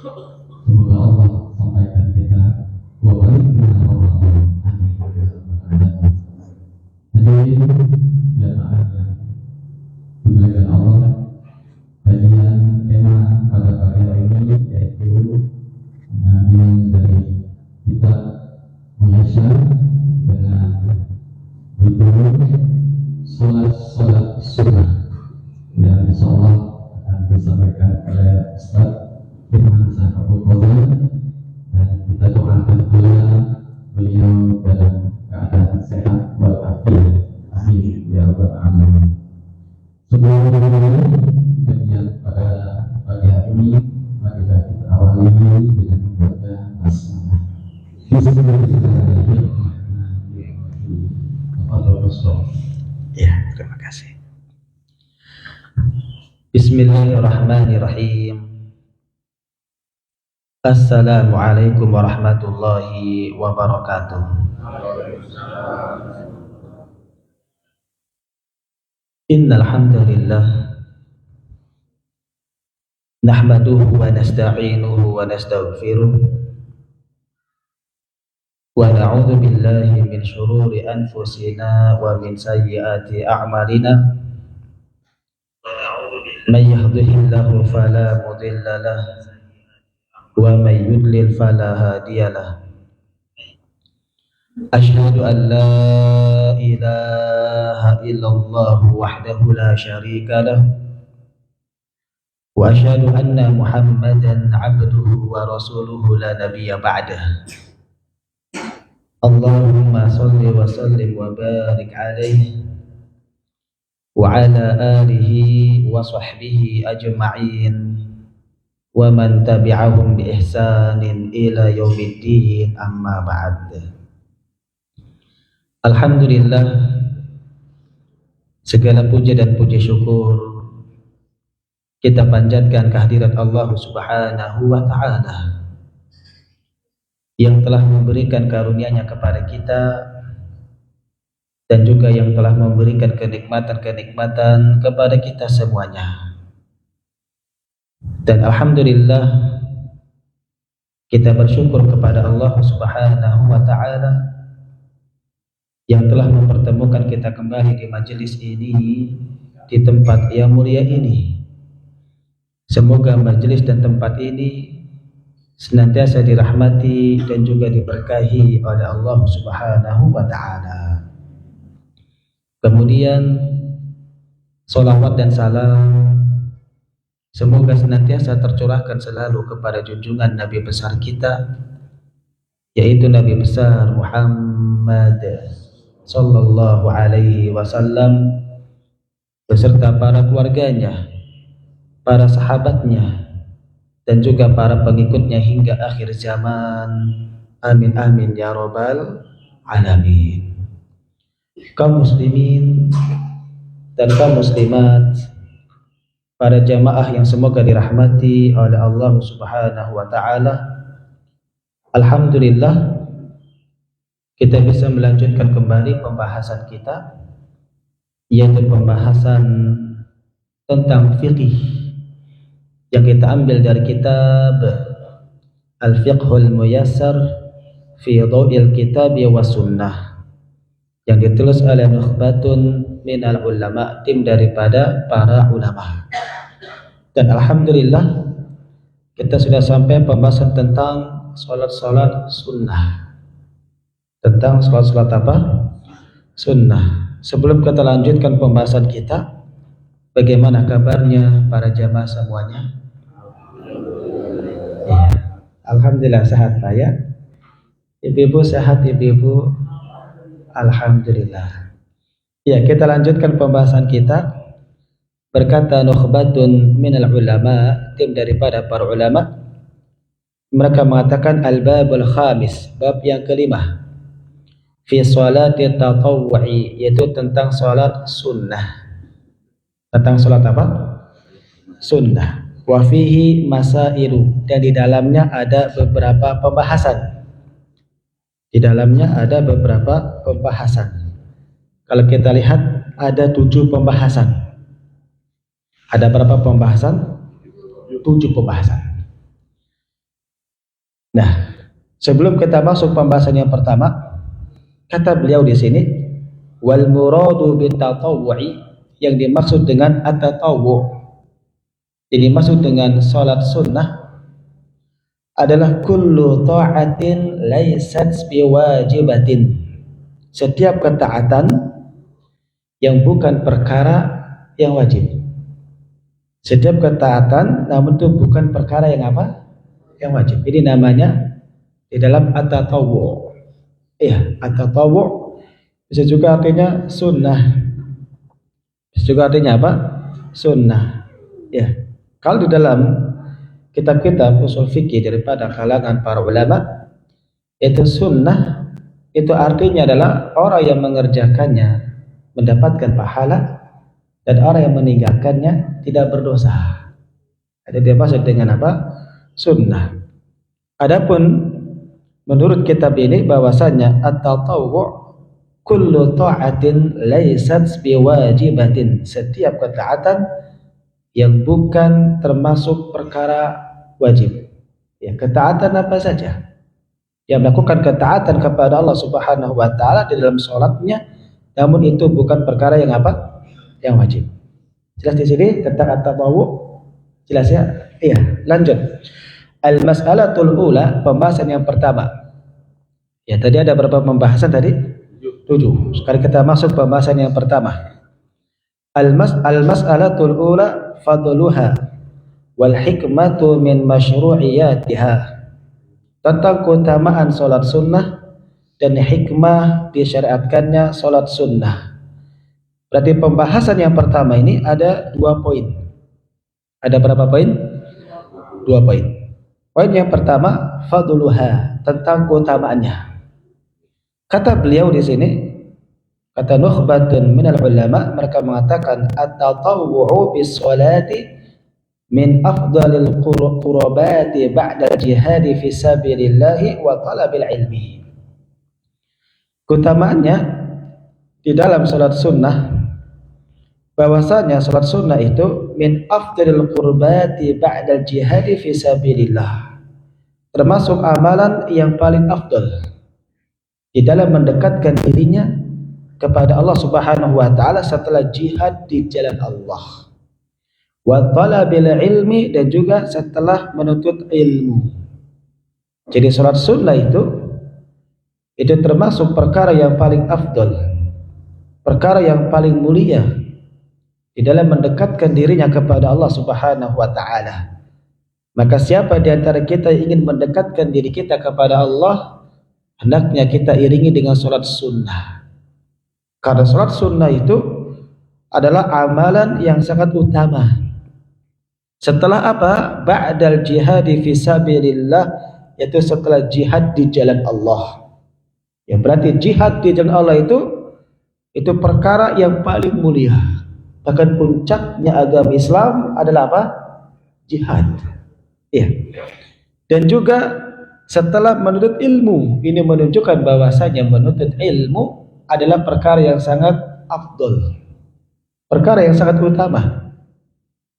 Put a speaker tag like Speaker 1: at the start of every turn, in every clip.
Speaker 1: Semoga Allah sampaikan kita wa balikna Ramadan. Amin. Hadirin jamaah yang dimuliakan Allah, kajian tema pada pagi hari ini yaitu mengambil dari kitab Muyassar dengan judul Salat Sunnah yang insyaallah akan disampaikan oleh Ustaz Firman Abdul Qadir, dan kita doakan beliau dalam keadaan sehat walafiat. Amin ya rabbal alamin. Sebelum dimulai kajian pada pagi hari ini, marilah kita awali dengan membaca basmalah. Bismillahirrahmanirrahim.
Speaker 2: Ya, terima kasih. Bismillahirrahmanirrahim. Assalamualaikum warahmatullahi wabarakatuh. Innal hamdalillah nahmaduhu wa nasta'inuhu wa nastaghfiruh wa na'udzu billahi min shururi anfusina wa min sayyiati a'malina. Man yahdihillahu fala mudilla lahu wa may yudlil fala hadiya lahu. Asyhadu an la ilaha illallah wahdahu la syarika lahu wa asyhadu anna Muhammadan 'abduhu wa rasuluhu la nabiyya ba'dah. Allahumma shalli wa sallim wa barik alaihi wa ala alihi wa sahbihi ajma'in wa man tabi'ahum bi ihsanin ila yaumiddin, amma ba'd. Alhamdulillah, segala puja dan puji syukur kita panjatkan kehadirat Allah Subhanahu wa ta'ala yang telah memberikan karunia-Nya kepada kita dan juga yang telah memberikan kenikmatan-kenikmatan kepada kita semuanya. Dan alhamdulillah, kita bersyukur kepada Allah Subhanahu wa ta'ala yang telah mempertemukan kita kembali di majelis ini, di tempat yang mulia ini. Semoga majelis dan tempat ini senantiasa dirahmati dan juga diberkahi oleh Allah Subhanahu wa ta'ala. Kemudian sholawat dan salam semoga senantiasa tercurahkan selalu kepada junjungan Nabi besar kita, yaitu Nabi besar Muhammad sallallahu alaihi wasallam beserta para keluarganya, para sahabatnya, dan juga para pengikutnya hingga akhir zaman. Amin amin ya rabbal alamin. Kaum muslimin dan kaum muslimat, para jamaah yang semoga dirahmati oleh Allah Subhanahu wa ta'ala, alhamdulillah kita bisa melanjutkan kembali pembahasan kita, yaitu pembahasan tentang fikih yang kita ambil dari kitab Al-Fiqhul Muyassar fi Dhaw'il Kitab wa Sunnah yang ditulis oleh nukhbatun minal ulama, tim daripada para ulama. Dan alhamdulillah kita sudah sampai pembahasan tentang salat-salat sunnah. Tentang salat-salat apa? Sunnah. Sebelum kita lanjutkan pembahasan kita, bagaimana kabarnya para jamaah semuanya? Ya, alhamdulillah sehat Pak ya. Ibu-ibu sehat ibu-ibu? Alhamdulillah. Ya, kita lanjutkan pembahasan kita. Berkata nukhbatun minal ulama, tim daripada para ulama, mereka mengatakan al-babul khamis, bab yang kelima, fi salati tatawwu'i, yaitu tentang salat sunnah. Tentang salat apa? Sunnah. Wa fihi masailu, dan di dalamnya ada beberapa pembahasan. Di dalamnya ada beberapa pembahasan. Kalau kita lihat ada 7 pembahasan. Ada berapa pembahasan? 7 pembahasan. Nah, sebelum kita masuk pembahasan yang pertama, kata beliau di sini, wal muradu bitatawwu'i, yang dimaksud dengan at-tatawwu', yang dimaksud dengan salat sunnah adalah kullu ta'atin laysat biwajibatin, setiap ketaatan yang bukan perkara yang wajib. Setiap ketaatan namun itu bukan perkara yang apa? Yang wajib. Ini namanya di dalam at-tatawwu'. Iya, at-tatawwu' bisa juga artinya sunnah. Bisa juga artinya apa? Sunnah. Ya. Kalau di dalam kitab-kitab usul fikih daripada kalangan para ulama, itu sunnah itu artinya adalah orang yang mengerjakannya mendapatkan pahala dan orang yang meninggalkannya tidak berdosa. Ada dia maksud dengan apa? Sunnah. Adapun menurut kitab ini bahwasanya at-tatawwu' kullu ta'atin laysat biwajibatin, setiap ketaatan yang bukan termasuk perkara wajib. Ya, ketaatan apa saja yang melakukan ketaatan kepada Allah Subhanahu wa taala di dalam salatnya, namun itu bukan perkara yang apa? Yang wajib. Jelas di sini tentang at-tatawwu'? Jelas ya? Iya, lanjut. Al-mas'alatul ula, pembahasan yang pertama. Ya, tadi ada berapa pembahasan tadi? 7. Sekarang kita masuk pembahasan yang pertama. Al-mas'alatul ula fadluha wal hikmatu min masyru'iyatiha. Tentang keutamaan salat sunnah dan hikmah disyariatkannya salat sunnah. Berarti pembahasan yang pertama ini ada 2 poin. Ada berapa poin? 2 poin. Poin yang pertama fadluha, tentang keutamaannya. Kata beliau di sini, kata nukhbatun minal ulama, mereka mengatakan at-tatawwu'u bis salati min afdalil qurabati ba'da jihadi fi sabilillahi wa talabil ilmi. Keutamaannya di dalam salat sunnah, bahwasanya salat sunnah itu min afdalil qurbati ba'da jihadi fi sabilillah, termasuk amalan yang paling afdal di dalam mendekatkan dirinya kepada Allah Subhanahu wa taala setelah jihad di jalan Allah. Wa talabil ilmi, dan juga setelah menuntut ilmu. Jadi salat sunnah itu termasuk perkara yang paling afdal, perkara yang paling mulia di dalam mendekatkan dirinya kepada Allah Subhanahu wa taala. Maka siapa di antara kita ingin mendekatkan diri kita kepada Allah, hendaknya kita iringi dengan salat sunnah. Karena salat sunnah itu adalah amalan yang sangat utama. Setelah apa? Ba'dal jihadi fi sabilillah, yaitu setelah jihad di jalan Allah. Ya, berarti jihad di jalan Allah itu perkara yang paling mulia. Bahkan puncaknya agama Islam adalah apa? Jihad. Ya. Dan juga setelah menuntut ilmu, ini menunjukkan bahwasanya menuntut ilmu adalah perkara yang sangat afdol, perkara yang sangat utama.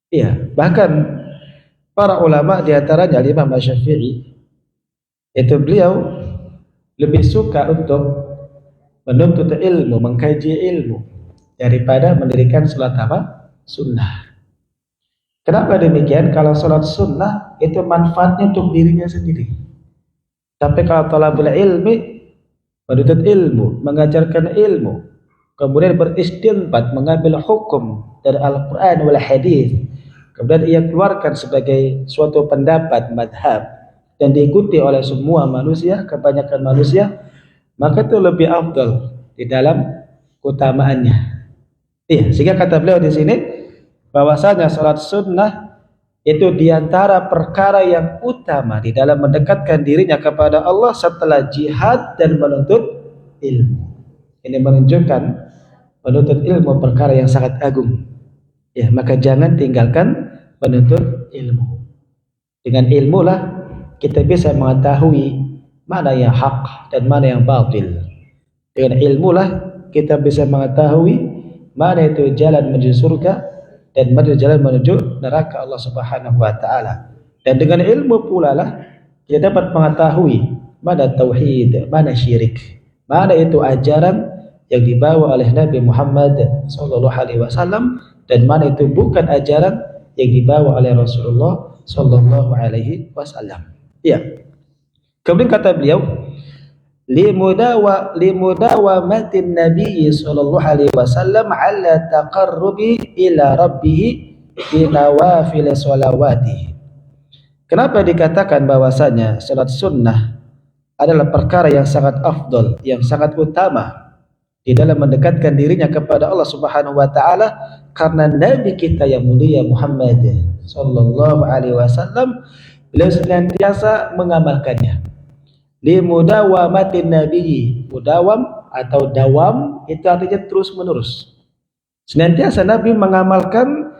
Speaker 2: Iya, bahkan para ulama di antaranya Imam Syafi'i, itu beliau lebih suka untuk menuntut ilmu, mengkaji ilmu daripada mendirikan salat apa? Sunnah. Kenapa demikian? Kalau salat sunnah itu manfaatnya untuk dirinya sendiri. Tapi kalau talabul ilmi, menuntut ilmu, mengajarkan ilmu, kemudian beristinbat, mengambil hukum dari Al-Quran wal Hadis, kemudian ia keluarkan sebagai suatu pendapat madhab dan diikuti oleh semua manusia, kebanyakan manusia, maka itu lebih afdal di dalam keutamaannya. Iya, sehingga kata beliau di sini bahwasanya salat sunnah itu diantara perkara yang utama di dalam mendekatkan dirinya kepada Allah setelah jihad dan menuntut ilmu. Ini menunjukkan menuntut ilmu perkara yang sangat agung. Ya, maka jangan tinggalkan menuntut ilmu. Dengan ilmu lah kita bisa mengetahui mana yang hak dan mana yang batil. Dengan ilmu lah kita bisa mengetahui mana itu jalan menuju surga dan mana jalan menuju neraka Allah Subhanahu wa taala. Dan dengan ilmu pula lah kita dapat mengetahui mana tauhid, mana syirik, mana itu ajaran yang dibawa oleh Nabi Muhammad sallallahu alaihi wasallam dan mana itu bukan ajaran yang dibawa oleh Rasulullah sallallahu alaihi wasallam. Ya. Kemudian kata beliau, limudawamatin Nabi sallallahu alaihi wasallam ala taqarrubi ila rabbih bi nawafil sholawati. Kenapa dikatakan bahwasanya salat sunnah adalah perkara yang sangat afdal, yang sangat utama di dalam mendekatkan dirinya kepada Allah Subhanahu wa taala, karena Nabi kita yang mulia Muhammad sallallahu alaihi wasallam beliau senantiasa mengamalkannya. Limudawamatin Nabi, mudawam atau dawam itu artinya terus menerus. Senantiasa Nabi mengamalkan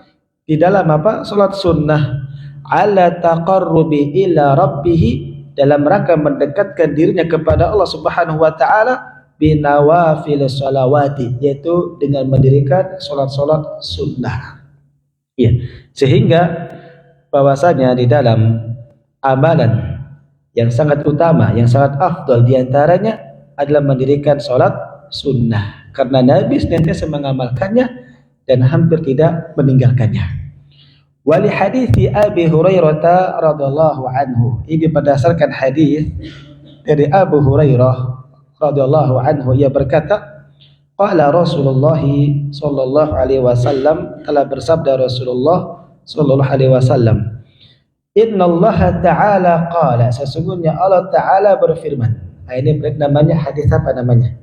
Speaker 2: di dalam apa? Salat sunnah ala taqarrubi ila rabbih, dalam rangka mendekatkan dirinya kepada Allah Subhanahu wa taala binawafil sholawati, yaitu dengan mendirikan salat-salat sunnah. Ya, sehingga bahwasanya di dalam amalan yang sangat utama, yang sangat afdal diantaranya adalah mendirikan salat sunnah, karena Nabi senantiasa mengamalkannya dan hampir tidak meninggalkannya. Wali hadithi Abi Hurairah radhiyallahu anhu, ini berdasarkan hadis dari Abu Hurairah radhiyallahu anhu, ia berkata, qala Rasulullah sallallahu alaihi wasallam, telah bersabda Rasulullah sallallahu alaihi wasallam, innallaha ta'ala qala, sesungguhnya Allah taala berfirman. Nah, ini namanya hadis apa namanya?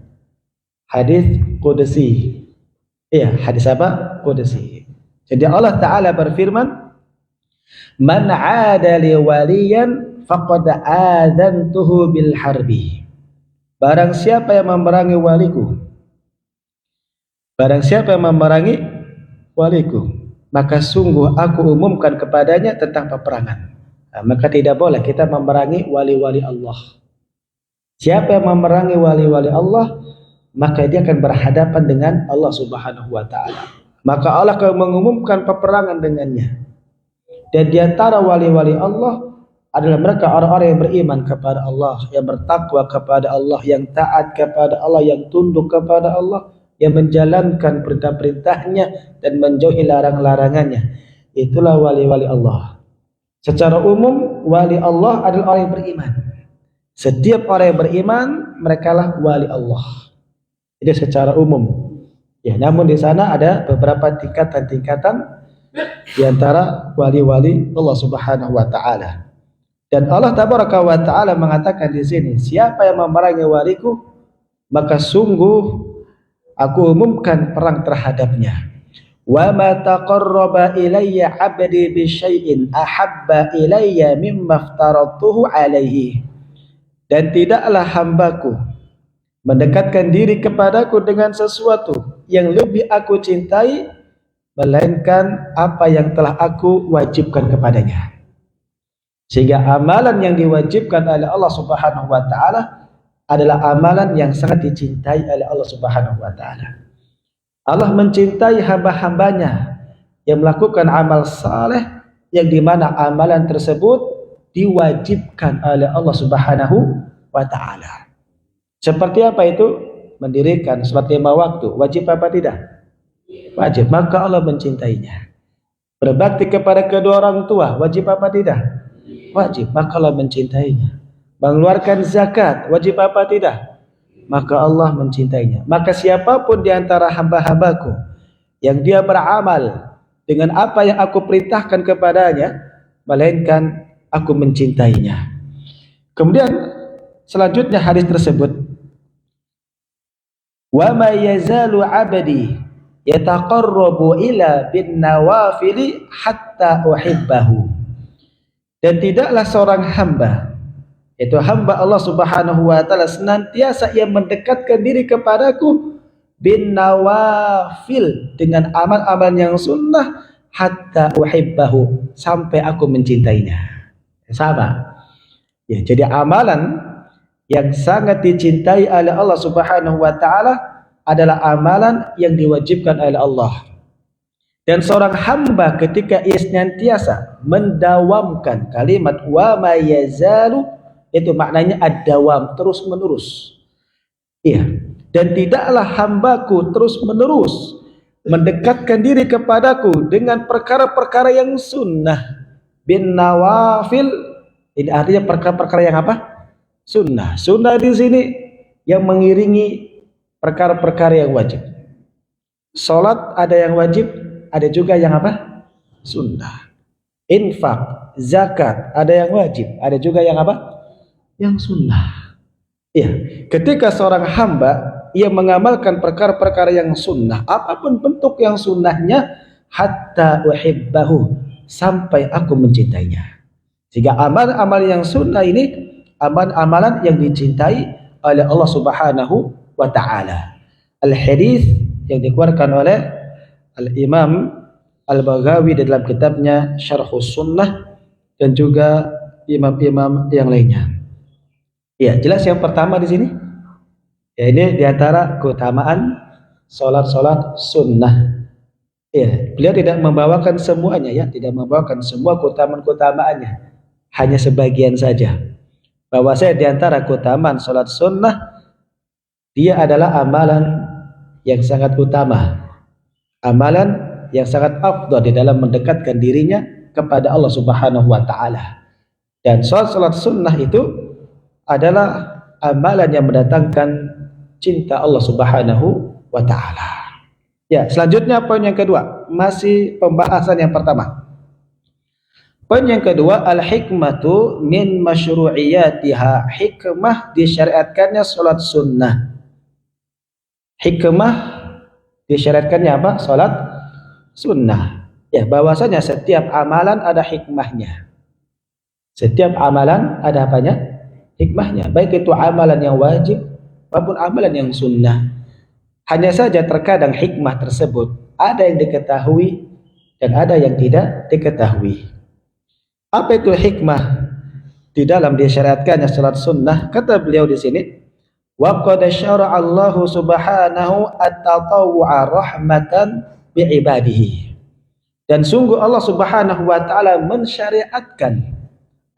Speaker 2: Hadis qudsi. Iya, hadis apa? Qudsi. Jadi Allah taala berfirman, man 'ada li waliyan faqad adzantuhu bil harbi. Barang siapa yang memerangi waliku, barang siapa yang memerangi waliku, maka sungguh aku umumkan kepadanya tentang peperangan. Nah, maka tidak boleh kita memerangi wali-wali Allah. Siapa yang memerangi wali-wali Allah, maka dia akan berhadapan dengan Allah Subhanahu wa taala. Maka Allah akan mengumumkan peperangan dengannya. Dan di antara wali-wali Allah adalah mereka orang-orang yang beriman kepada Allah, yang bertakwa kepada Allah, yang taat kepada Allah, yang tunduk kepada Allah, yang menjalankan perintah-perintahnya dan menjauhi larang-larangannya. Itulah wali-wali Allah. Secara umum wali Allah adalah orang yang beriman. Setiap orang yang beriman, merekalah wali Allah. Itu secara umum. Ya, namun di sana ada beberapa tingkatan-tingkatan di antara wali-wali Allah Subhanahu wa taala. Dan Allah Tabaraka wa taala mengatakan di sini, siapa yang memerangi waliku, maka sungguh aku umumkan perang terhadapnya. Wa ma taqarraba ilayya 'abdi bi syai'in ahabba ilayya mimma aftaratuhu alaihi. Dan tidaklah hambaku mendekatkan diri kepadaku dengan sesuatu yang lebih aku cintai melainkan apa yang telah aku wajibkan kepadanya. Sehingga amalan yang diwajibkan oleh Allah Subhanahu wa taala adalah amalan yang sangat dicintai oleh Allah Subhanahu wa taala. Allah mencintai hamba-hambanya yang melakukan amal saleh, yang dimana amalan tersebut diwajibkan oleh Allah Subhanahu wa taala. Seperti apa itu? Mendirikan salat 5 waktu, wajib apa tidak? Wajib, maka Allah mencintainya. Berbakti kepada kedua orang tua, wajib apa tidak? Wajib, maka Allah mencintainya. Mengeluarkan zakat, wajib apa tidak? Maka Allah mencintainya. Maka siapapun di antara hamba-hambaku yang dia beramal dengan apa yang aku perintahkan kepadanya, melainkan aku mencintainya. Kemudian selanjutnya hadis tersebut, wa ma yazalu 'abdi yataqarrabu ila bin nawafili hatta uhibbahu. Dan tidaklah seorang hamba, yaitu hamba Allah Subhanahu wa taala, senantiasa ia mendekatkan diri kepadaku bin nawafil, dengan amal-amal yang sunnah, hatta uhibbahu, sampai aku mencintainya. Sama. Ya, jadi amalan yang sangat dicintai oleh Allah Subhanahu wa taala adalah amalan yang diwajibkan oleh Allah. Dan seorang hamba ketika ia senantiasa mendawamkan kalimat wa ma yazalu Itu maknanya ad-dawam, terus menerus. Iya. Dan tidaklah hambaku terus menerus mendekatkan diri kepadaku dengan perkara-perkara yang sunnah bin nawafil. Ini artinya perkara-perkara yang apa? Sunnah. Sunnah di sini yang mengiringi perkara-perkara yang wajib. Salat ada yang wajib, ada juga yang apa? Sunnah. Infak, zakat ada yang wajib, ada juga yang apa? Yang sunnah. Iya, ketika seorang hamba ia mengamalkan perkara-perkara yang sunnah, apapun bentuk yang sunnahnya, hatta uhibbahu, sampai aku mencintainya. Sehingga amal-amal yang sunnah ini amalan yang dicintai oleh Allah Subhanahu wa taala. Al-hadis yang dikeluarkan oleh Al-Imam Al-Baghawi dalam kitabnya Syarhus Sunnah dan juga imam-imam yang lainnya. Ya, jelas yang pertama di sini. Ya, ini diantara keutamaan solat-solat sunnah. Ya, beliau tidak membawakan semuanya, ya, tidak membawakan semua keutamaan-keutamaannya, hanya sebagian saja. Bahwa saya diantara keutamaan solat sunnah, dia adalah amalan yang sangat utama, amalan yang sangat afdal di dalam mendekatkan dirinya kepada Allah Subhanahu wa taala. Dan solat sunnah itu adalah amalan yang mendatangkan cinta Allah Subhanahu wa taala. Ya, selanjutnya poin yang kedua, masih pembahasan yang pertama. Poin yang kedua, al-hikmatu min masyru'iyatiha. Hikmah disyariatkannya salat sunnah. Hikmah disyariatkannya apa? Salat sunnah. Ya, bahwasanya setiap amalan ada hikmahnya. Setiap amalan ada apanya? Hikmahnya. Baik itu amalan yang wajib maupun amalan yang sunnah. Hanya saja terkadang hikmah tersebut ada yang diketahui dan ada yang tidak diketahui. Apa itu hikmah di dalam disyariatkannya salat sunnah? Kata beliau di sini, wa qad syara'a Allahu subhanahu at-tatawwu'a rahmatan bi'ibadihi. Dan sungguh Allah Subhanahu wa taala mensyariatkan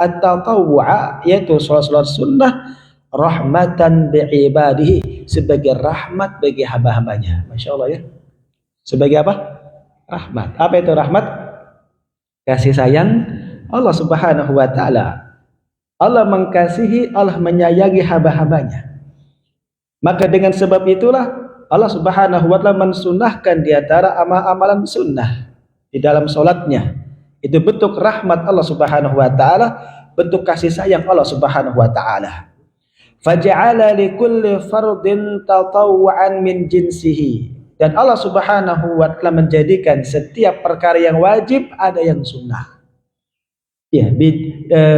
Speaker 2: at-tatawwu'a, yaitu salat sunnah, rahmatan bi'ibadihi, sebagai rahmat bagi hamba-hambanya. Masya Allah, ya. Sebagai apa? Rahmat. Apa itu rahmat? Kasih sayang Allah Subhanahu wa taala. Allah mengasihi, Allah menyayangi hamba-hambanya. Maka dengan sebab itulah Allah Subhanahu wa taala mensunnahkan di antara amalan sunnah di dalam salatnya. Itu bentuk rahmat Allah Subhanahu wa taala, bentuk kasih sayang Allah Subhanahu wa taala. Faja'ala likulli fardin tatawwu'an min jinsihi. Dan Allah Subhanahu wa taala menjadikan setiap perkara yang wajib ada yang sunnah. Ya,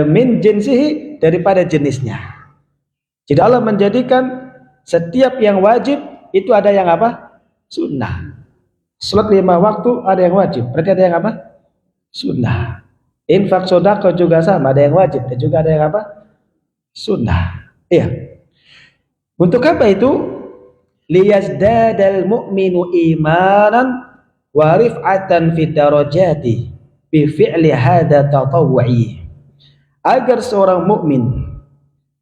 Speaker 2: min jinsihi, daripada jenisnya. Jadi Allah menjadikan setiap yang wajib itu ada yang apa? Sunnah. Salat 5 waktu ada yang wajib, berarti ada yang apa? Sunnah. Infak sedekah juga sama, ada yang wajib dan juga ada yang apa? Sunnah. Iya. Untuk apa itu? Liyazdadal mu'minu imanan wa rif'atan fid darajati bi fi'li hadza tatawwu'i. Agar seorang mukmin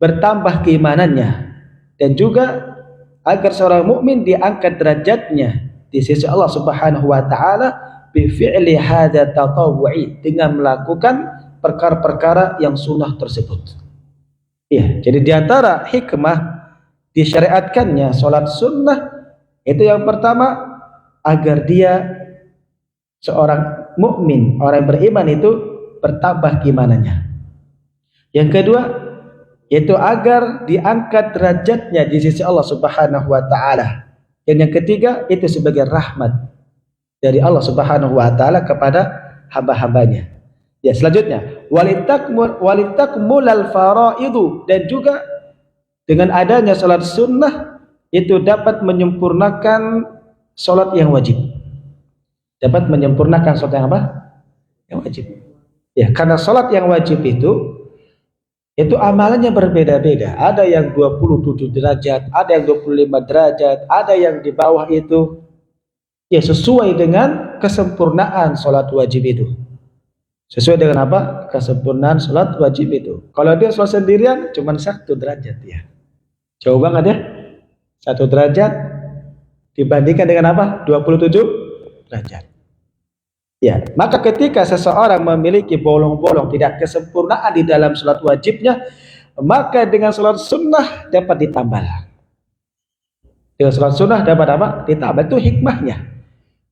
Speaker 2: bertambah keimanannya dan juga agar seorang mukmin diangkat derajatnya di sisi Allah Subhanahu wa taala bi fi'li hadza tatawwu'i, dengan melakukan perkara-perkara yang sunnah tersebut. Iya, jadi di antara hikmah disyariatkannya salat sunnah itu yang pertama, agar dia seorang mukmin, orang yang beriman itu bertambah keimanannya. Yang kedua, yaitu agar diangkat derajatnya di sisi Allah Subhanahu wa taala. Dan yang ketiga, itu sebagai rahmat dari Allah Subhanahu wa taala kepada hamba-hambanya. Ya, selanjutnya, walitakmulal faraidu, dan juga dengan adanya salat sunnah itu dapat menyempurnakan salat yang wajib. Dapat menyempurnakan salat yang apa? Yang wajib. Ya, karena salat yang wajib itu amalannya berbeda-beda. Ada yang 27 derajat, ada yang 25 derajat, ada yang di bawah itu. Ya, sesuai dengan kesempurnaan salat wajib itu. Sesuai dengan apa? Kesempurnaan sholat wajib itu. Kalau dia sholat sendirian, cuma 1 derajat ya. Jauh banget ya. 1 derajat dibandingkan dengan apa? 27 derajat. Ya, maka ketika seseorang memiliki bolong-bolong tidak kesempurnaan di dalam sholat wajibnya, maka dengan sholat sunnah dapat ditambal. Dengan sholat sunnah dapat apa? Ditambal. Itu hikmahnya.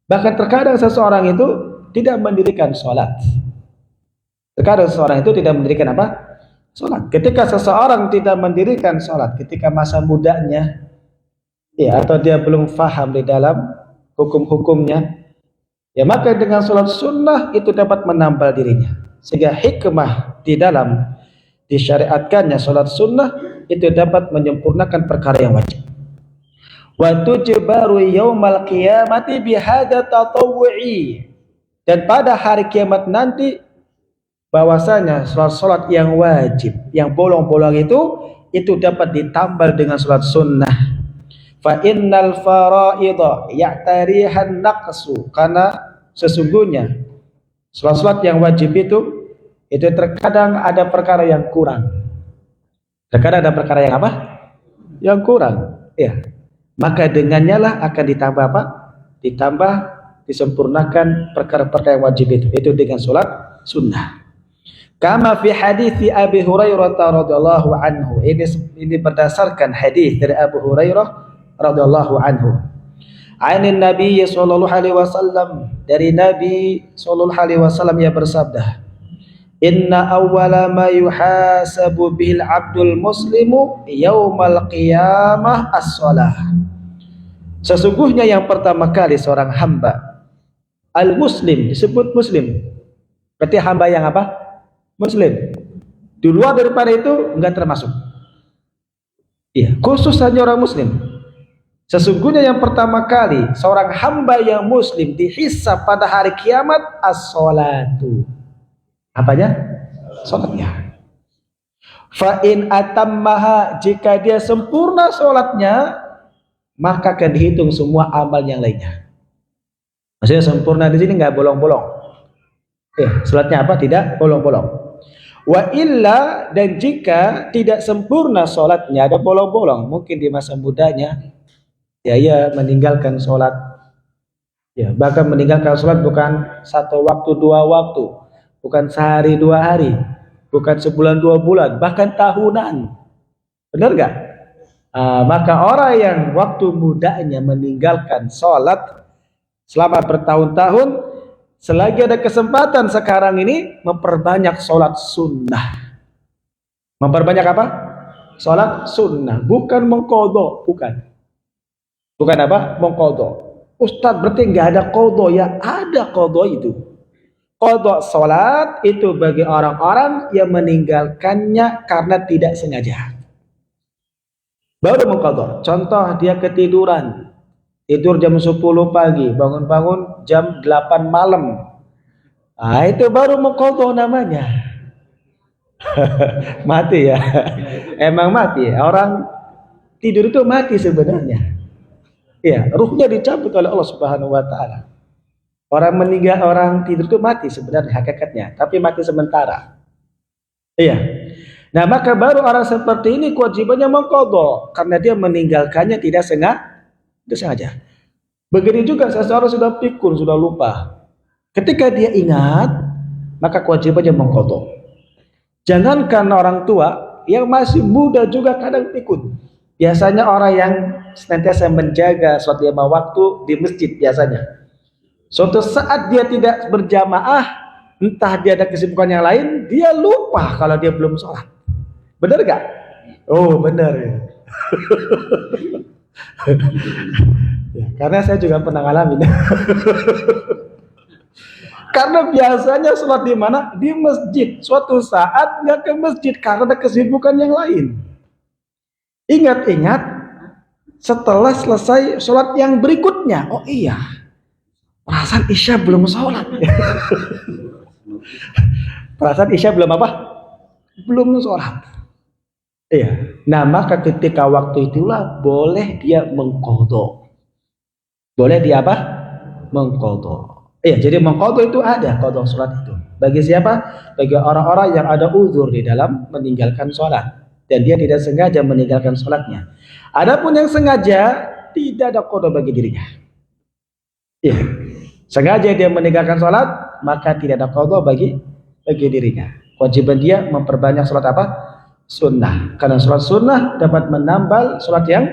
Speaker 2: Bahkan terkadang seseorang itu tidak mendirikan sholat. Terkadang seseorang itu tidak mendirikan apa? Sholat. Ketika seseorang tidak mendirikan sholat, ketika masa mudanya, ya, atau dia belum faham di dalam hukum-hukumnya, ya, maka dengan sholat sunnah itu dapat menambal dirinya. Sehingga hikmah di dalam disyariatkannya sholat sunnah itu dapat menyempurnakan perkara yang wajib. Wa tujbaru yaumal qiyamati bihadza tatawwu'i. Dan pada hari kiamat nanti bahwasanya sholat yang wajib, yang bolong-bolong itu dapat ditambal dengan sholat sunnah. Fa innal faraidha ya'tarihan naqsu, karena sesungguhnya sholat yang wajib itu terkadang ada perkara yang kurang. Terkadang ada perkara yang apa? Yang kurang. Ya. Maka dengannya lah akan ditambah apa? Ditambah, disempurnakan perkara-perkara yang wajib itu dengan sholat sunnah. Kama fi hadis Abi Hurairah radhiyallahu anhu. Ini berdasarkan hadis dari Abu Hurairah radhiyallahu anhu. Ainin Nabi sallallahu alaihi wasallam, dari Nabi sallallahu alaihi wasallam yang bersabda, "Inna awwala ma yuhasabu bihil 'abdul muslimu yaumal qiyamah as-shalah." Sesungguhnya yang pertama kali seorang hamba al-muslim, disebut muslim, berarti hamba yang apa? Muslim. Di luar daripada itu enggak termasuk. Iya, khusus hanya orang muslim. Sesungguhnya yang pertama kali seorang hamba yang muslim dihisab pada hari kiamat as-sholatu. Apanya? Sholatnya. Fa in atammaha, jika dia sempurna sholatnya, maka akan dihitung semua amal yang lainnya. Maksudnya sempurna di sini enggak bolong-bolong. Sholatnya apa? Tidak bolong-bolong. Wa illa, dan jika tidak sempurna sholatnya, ada bolong-bolong, mungkin di masa mudanya ya meninggalkan sholat, ya bahkan meninggalkan sholat bukan 1 waktu 2 waktu, bukan sehari 2 hari, bukan sebulan 2 bulan, bahkan tahunan. Benar gak? Maka orang yang waktu mudanya meninggalkan sholat selama bertahun-tahun, selagi ada kesempatan sekarang ini, memperbanyak sholat sunnah. Memperbanyak apa? Sholat sunnah, bukan mengqadha, bukan. Bukan apa? Mengqadha. Ustadz, berarti nggak ada qadha? Ya ada qadha itu. Qadha sholat itu bagi orang-orang yang meninggalkannya karena tidak sengaja. Baru mengqadha. Contoh, dia ketiduran. Tidur jam 10 pagi, bangun-bangun jam 8 malam. Itu baru mengqadha namanya. Mati ya. Emang mati ya. Orang tidur itu mati sebenarnya. Ya, ruhnya dicabut oleh Allah Subhanahu wa taala. Orang meninggal, orang tidur itu mati sebenarnya hakikatnya, tapi mati sementara. Iya. Nah, maka baru orang seperti ini kewajibannya mengqadha karena dia meninggalkannya tidak sengaja. Begitu juga seseorang sudah pikun, sudah lupa. Ketika dia ingat, maka kewajibannya mengqadha. Jangankan orang tua, yang masih muda juga kadang pikun. Biasanya orang yang senantiasa menjaga sholat 5 waktu di masjid biasanya. Suatu saat dia tidak berjamaah, entah dia ada kesibukan yang lain, dia lupa kalau dia belum sholat. Benar gak? Oh benar ya. Ya, karena saya juga pernah ngalamin. Karena biasanya sholat di mana? Di masjid. Suatu saat nggak ke masjid karena ada kesibukan yang lain. Ingat-ingat setelah selesai sholat yang berikutnya. Oh iya, perasaan Isya belum sholat. Perasaan Isya belum apa? Belum sholat. Iya. Nah, maka ketika waktu itulah boleh dia mengqadha. Boleh dia apa? Mengqadha. Iya, jadi mengqadha itu ada qadha salat itu. Bagi siapa? Bagi orang-orang yang ada uzur di dalam meninggalkan salat dan dia tidak sengaja meninggalkan salatnya. Adapun yang sengaja tidak ada qadha bagi dirinya. Iya. Sengaja dia meninggalkan salat, maka tidak ada qadha bagi dirinya. Kewajiban dia memperbanyak salat apa? Sunnah. Karena salat sunnah dapat menambal salat yang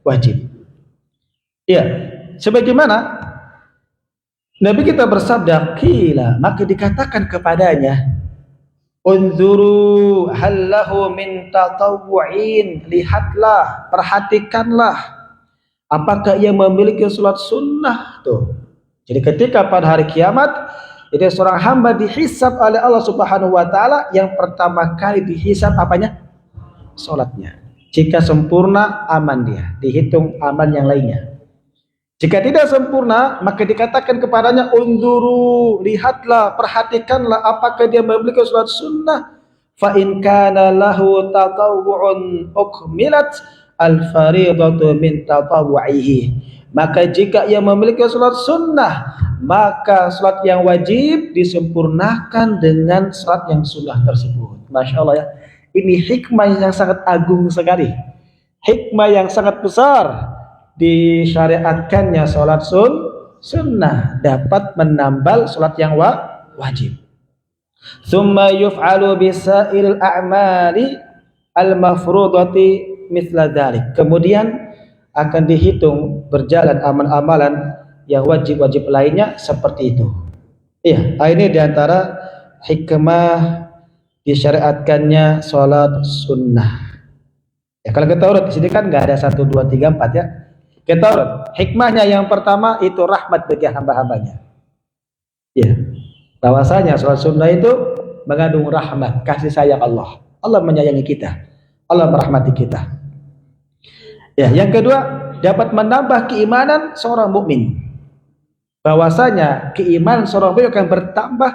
Speaker 2: wajib. Iya. Sebagaimana Nabi kita bersabda, qila, maka dikatakan kepadanya, unzuru hallahu min tatawwu'in, lihatlah, perhatikanlah apakah ia memiliki salat sunnah tuh. Jadi ketika pada hari kiamat itu seorang hamba dihisab oleh Allah Subhanahu wa taala, yang pertama kali dihisab apanya? Salatnya. Jika sempurna, aman dia, dihitung aman yang lainnya. Jika tidak sempurna, maka dikatakan kepadanya, unzuru, lihatlah, perhatikanlah apakah dia memiliki salat sunnah. Fa in kana lahu tatawwu'un ukmilat al-fariidatu min tatawwu'ihi. Maka jika ia memiliki salat sunnah, maka salat yang wajib disempurnakan dengan salat yang sunnah tersebut. Masya Allah ya, ini hikmah yang sangat agung sekali, hikmah yang sangat besar. Disyariatkannya salat sunnah dapat menambal salat yang wajib. Tsumma yuf'alu bisail a'mali al-mafrudati mithla dzalik. Kemudian akan dihitung berjalan amalan-amalan yang wajib-wajib lainnya seperti itu. Iya, ini diantara hikmah disyariatkannya salat sunnah. Ya, kalau kita urut di sini kan nggak ada 1, 2, 3, 4 ya. Kita urut. Hikmahnya yang pertama itu rahmat bagi hamba-hambanya. Ya, bahwasanya salat sunnah itu mengandung rahmat, kasih sayang Allah. Allah menyayangi kita, Allah merahmati kita. Ya, yang kedua dapat menambah keimanan seorang mukmin. Bahwasanya keimanan seorang mukmin akan bertambah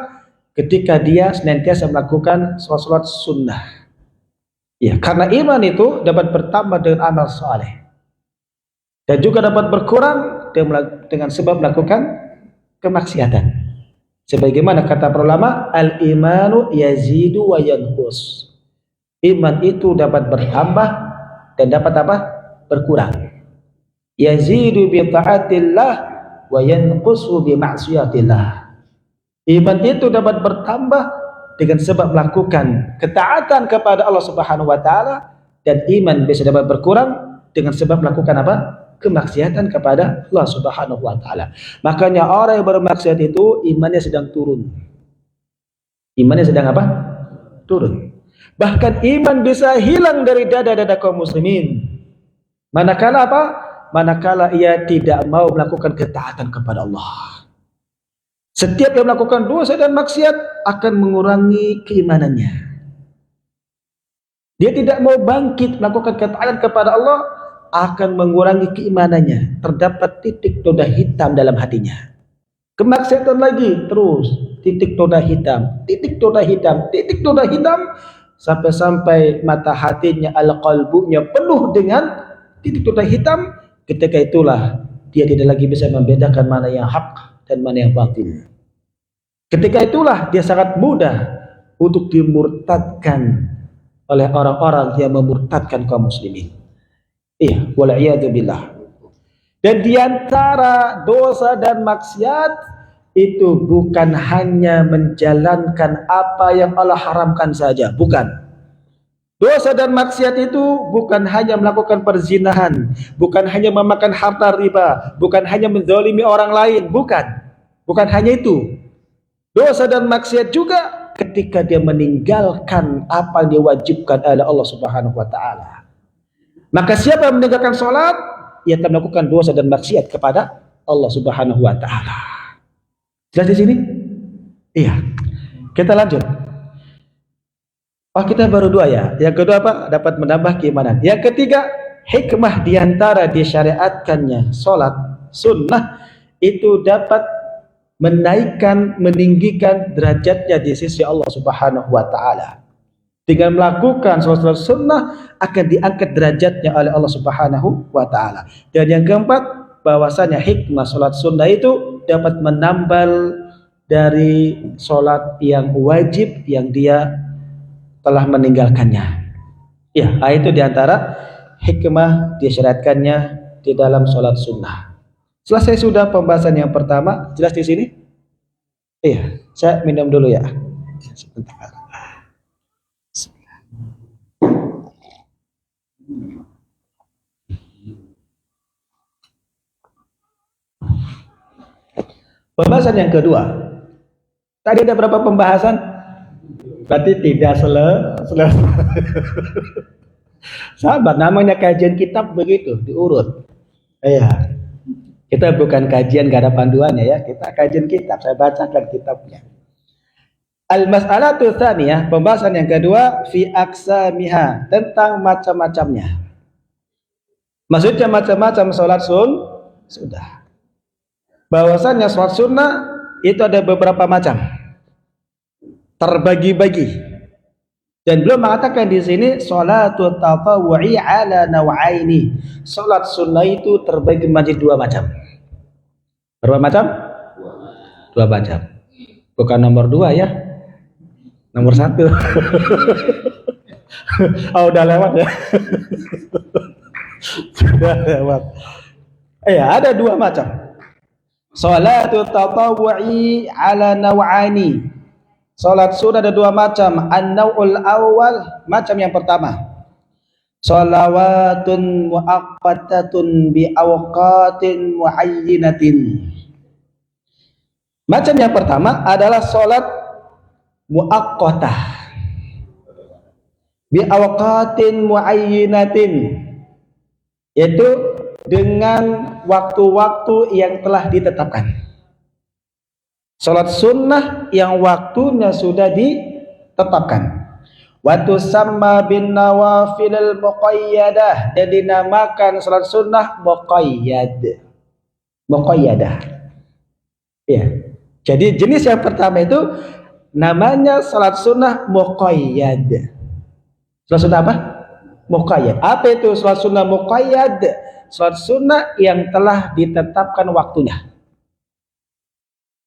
Speaker 2: ketika dia senantiasa melakukan salat sunnah. Ya, karena iman itu dapat bertambah dengan amal saleh. Dan juga dapat berkurang dengan sebab melakukan kemaksiatan. Sebagaimana kata para ulama, al-imanu yazidu wa yanqus. Iman itu dapat bertambah dan dapat apa? Berkurang. Yazidu bi ta'atillah wa yanqusu bi ma'siyatillah. Iman itu dapat bertambah dengan sebab melakukan ketaatan kepada Allah Subhanahu wa taala, dan iman bisa dapat berkurang dengan sebab melakukan apa? Kemaksiatan kepada Allah Subhanahu wa taala. Makanya orang yang bermaksiat itu imannya sedang turun. Imannya sedang apa? Turun. Bahkan iman bisa hilang dari dada-dada kaum muslimin. Manakala apa? Manakala ia tidak mau melakukan ketaatan kepada Allah. Setiap yang melakukan dosa dan maksiat akan mengurangi keimanannya. Dia tidak mau bangkit melakukan ketaatan kepada Allah, akan mengurangi keimanannya. Terdapat titik noda hitam dalam hatinya. Kemaksiatan lagi terus, titik noda hitam, titik noda hitam, titik noda hitam, sampai-sampai mata hatinya, al-qalbunya penuh dengan titik noda hitam. Ketika itulah dia tidak lagi bisa membedakan mana yang hak dan mana yang batil. Ketika itulah dia sangat mudah untuk dimurtadkan oleh orang-orang yang memurtadkan kaum muslimin. Iya, wal'iyadu billah. Dan diantara dosa dan maksiat itu bukan hanya menjalankan apa yang Allah haramkan saja, bukan. Dosa dan maksiat itu bukan hanya melakukan perzinahan, bukan hanya memakan harta riba, bukan hanya menzalimi orang lain, bukan hanya itu. Dosa dan maksiat juga ketika dia meninggalkan apa yang diwajibkan oleh Allah Subhanahu wa taala. Maka siapa yang meninggalkan salat, ia akan melakukan dosa dan maksiat kepada Allah Subhanahu wa taala. Jelas di sini? Iya. Kita lanjut. Oh, kita baru 2 ya. Yang kedua apa? Dapat menambah keimanan. Yang ketiga, hikmah diantara disyariatkannya salat sunnah itu dapat menaikkan, meninggikan derajatnya di sisi Allah Subhanahu wa taala. Dengan melakukan salat sunnah akan diangkat derajatnya oleh Allah Subhanahu wa taala. Dan yang keempat, bahwasanya hikmah salat sunnah itu dapat menambal dari sholat yang wajib yang dia telah meninggalkannya. Ya, itu diantara hikmah disyariatkannya di dalam sholat sunnah. Selesai sudah pembahasan yang pertama, jelas di sini? Iya, saya minum dulu ya. Sebentar. Pembahasan yang kedua. Tadi ada berapa pembahasan? Berarti tidak selesai. Sahabat, namanya kajian kitab begitu, diurut. Iya. Kita bukan kajian gak ada panduannya ya, kita kajian kitab. Saya bacakan kitabnya. Al-mas'alatu tsaniyah, pembahasan yang kedua, fi aqsamiha, tentang macam-macamnya. Maksudnya macam-macam sholat sudah. Bahwasannya sholat sunnah itu ada beberapa macam, terbagi-bagi. Dan beliau mengatakan di sini sholatul tatawwu'i ala naw'aini. Sholat sunnah itu terbagi menjadi dua macam. Berapa macam? Dua macam. Bukan nomor dua ya, nomor satu. Oh, udah lewat ya. Sudah lewat. Ada dua macam. Sholatul tatawwu'i ala naw'ani. Salat sunnah ada dua macam. An-naw'ul awal, macam yang pertama. Shalawatun muaqqatatun bi awqatin muayyinatin. Macam yang pertama adalah salat muaqqatah bi awqatin muayyinatin, yaitu dengan waktu-waktu yang telah ditetapkan. Salat sunnah yang waktunya sudah ditetapkan. Wa tusamma bin nawafilil muqayyadah, dan dinamakan salat sunnah muqayyadah. Ya. Jadi jenis yang pertama itu namanya salat sunnah muqayyad. Salat sunnah apa? Muqayyad. Apa itu salat sunnah muqayyad? Salat sunnah yang telah ditetapkan waktunya.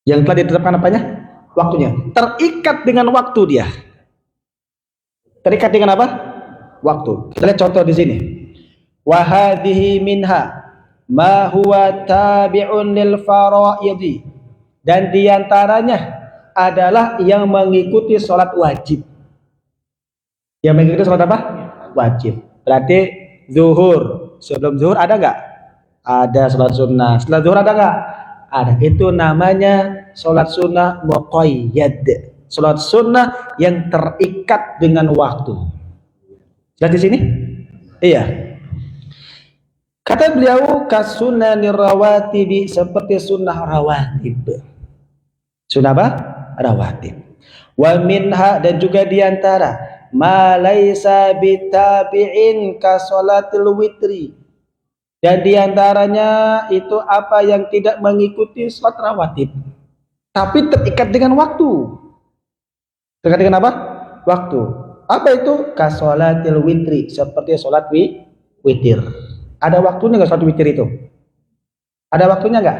Speaker 2: Yang telah ditetapkan apanya? Waktunya. Terikat dengan waktu dia. Terikat dengan apa? Waktu. Kita lihat contoh di sini. Wa hadhihi minha ma huwa tabi'un lil fara'idhi. Dan diantaranya adalah yang mengikuti sholat wajib. Yang mengikuti sholat apa? Wajib. Berarti zuhur. Sebelum zuhur ada nggak? Ada sholat sunnah. Setelah zuhur ada nggak? Ada. Itu namanya sholat sunnah muqayyad. Sholat sunnah yang terikat dengan waktu. Lihat di sini? Iya. Kata beliau, kasunanir rawatibi, seperti sunnah rawatib. Sunnah apa? Rawatib. Wa minha, dan juga diantara ma laisa bitabi'in ka sholatil witri. Dan diantaranya itu apa yang tidak mengikuti sholat rawatib, tapi terikat dengan waktu. Terikat dengan apa? Waktu. Apa itu? Ka sholatil witri, seperti sholat witir. Ada waktunya nggak sholat witir itu? Ada waktunya nggak?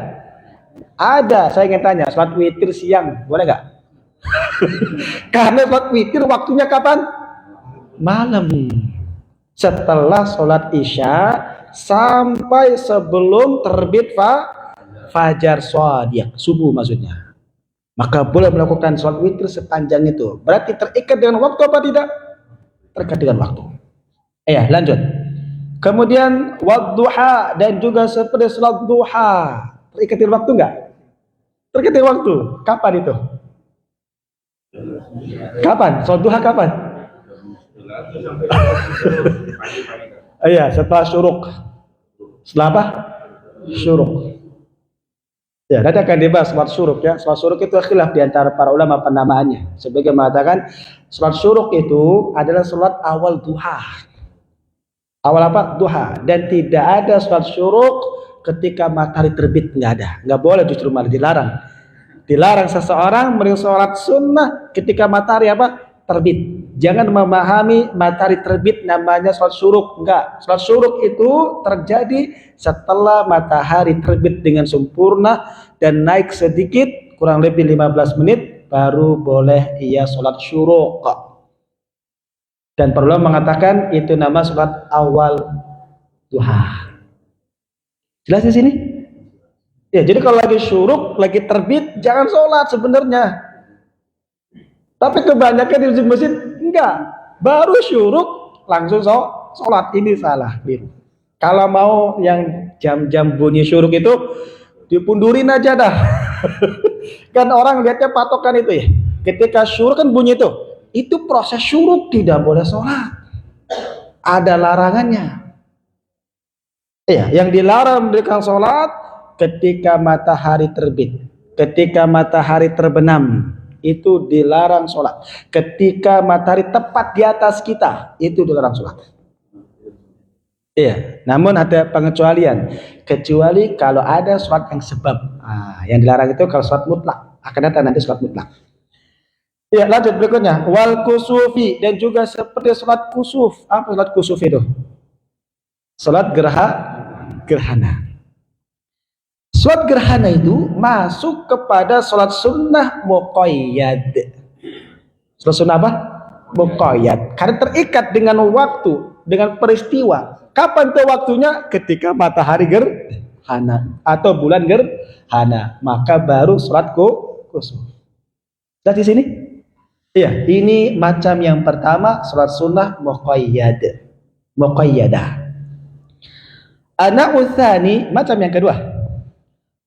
Speaker 2: Ada. Saya ingin tanya, sholat witir siang boleh nggak? Karena sholat witir waktunya kapan? Malam. Setelah sholat isya sampai sebelum terbit fajar shadiq, subuh maksudnya. Maka boleh melakukan sholat witir sepanjang itu. Berarti terikat dengan waktu apa tidak? Terikat dengan waktu. Lanjut. Kemudian wadduha, dan juga seperti sholat duha. Terikat dengan waktu enggak? Terikat dengan waktu. Kapan itu? Kapan? Sholat duha kapan? Setelah syuruk. Setelah apa? Syuruk. Nanti akan dibahas sholat syuruk ya. Sholat syuruk itu khilaf di antara para ulama penamaannya. Sebagian mengatakan sholat syuruk itu adalah sholat awal duha. Awal apa? Duha. Dan tidak ada sholat syuruk ketika matahari terbit, nggak ada. Nggak boleh, justru malah dilarang. Dilarang seseorang mendirikan sholat sunnah ketika matahari apa? Terbit. Jangan memahami matahari terbit namanya sholat syuruk. Enggak. Sholat syuruk itu terjadi setelah matahari terbit dengan sempurna dan naik sedikit kurang lebih 15 menit baru boleh ia sholat syuruk. Dan para ulama mengatakan itu nama sholat awal duha. Jelas di sini? Ya, jadi kalau lagi syuruk, lagi terbit, jangan sholat sebenarnya. Tapi kebanyakan di masjid enggak, baru syuruk langsung sholat. Ini salah. Kalau mau yang jam-jam bunyi syuruk itu dipundurin aja dah. Kan orang lihatnya patokan itu ya. Ketika syuruk kan bunyi itu proses syuruk, tidak boleh sholat. Ada larangannya. Iya, yang dilarang mendirikan sholat ketika matahari terbit, ketika matahari terbenam, itu dilarang sholat. Ketika matahari tepat di atas kita, itu dilarang sholat. Iya, namun ada pengecualian. Kecuali kalau ada sholat yang sebab. Yang dilarang itu kalau sholat mutlak. Akan datang nanti sholat mutlak. Iya, lanjut berikutnya. Wal kusufi, dan juga seperti sholat kusuf. Apa sholat kusuf itu? Sholat gerhana. Sholat gerhana itu masuk kepada sholat sunnah muqayyad. Sholat sunnah apa? Muqayyad. Karena terikat dengan waktu, dengan peristiwa. Kapan itu waktunya? Ketika matahari gerhana atau bulan gerhana, maka baru sholat kusuf. Sudah di sini? Iya, ini macam yang pertama, sholat sunnah muqayyadah. Anak utsani, macam yang kedua,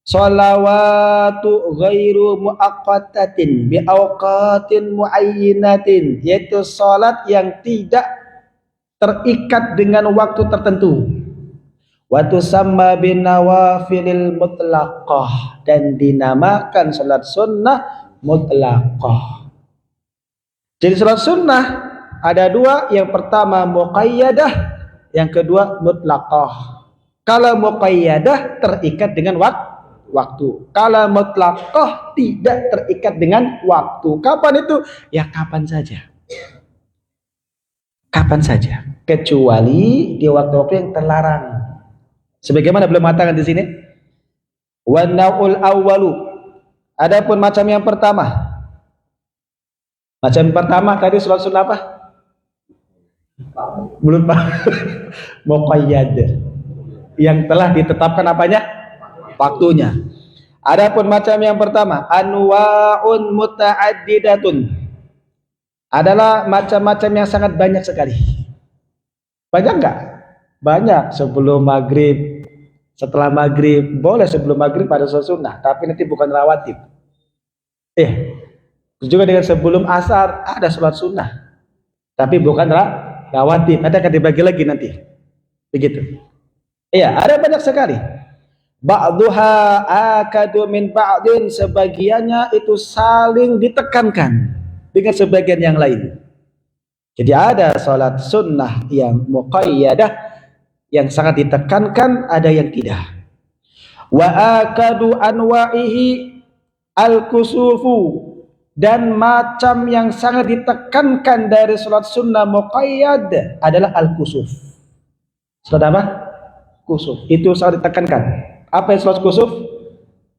Speaker 2: sholawatu ghairu muaqqatatin bi awqatin muayyinatin, yaitu salat yang tidak terikat dengan waktu tertentu. Wa tusamma bin nawafilil mutlaqah, dan dinamakan salat sunnah mutlaqah. Jadi salat sunnah ada dua, yang pertama muqayyadah, yang kedua mutlaqah. Kalau muqayyadah terikat dengan waktu. Kalau mutlaqah tidak terikat dengan waktu. Kapan itu? Ya kapan saja. Kapan saja. Kecuali di waktu-waktu yang terlarang. Sebagaimana belum mengatakan di sini. Wa naul awwalu. Adapun macam yang pertama. Macam pertama tadi sholat sunnah apa? Belum Pak. Muqayyad. Yang telah ditetapkan apanya? Waktunya. Adapun macam yang pertama, anwa'un muta'addidatun, adalah macam-macam yang sangat banyak sekali. Banyak enggak? Banyak. Sebelum maghrib, setelah maghrib, boleh sebelum maghrib pada sholat sunnah, tapi nanti bukan rawatib. Juga dengan sebelum asar ada sholat sunnah, tapi bukan rawatib. Nanti akan dibagi lagi nanti. Begitu. Iya, ada banyak sekali. Ba'duha akadu min ba'din, sebagiannya itu saling ditekankan dengan sebagian yang lain. Jadi ada salat sunnah yang muqayyadah yang sangat ditekankan, ada yang tidak. Wa akadu anwa'ihi al-kusufu, dan macam yang sangat ditekankan dari salat sunnah muqayyad adalah al-kusuf. Salat apa? Kusuf. Itu sangat ditekankan. Apa yang sholat kusuf?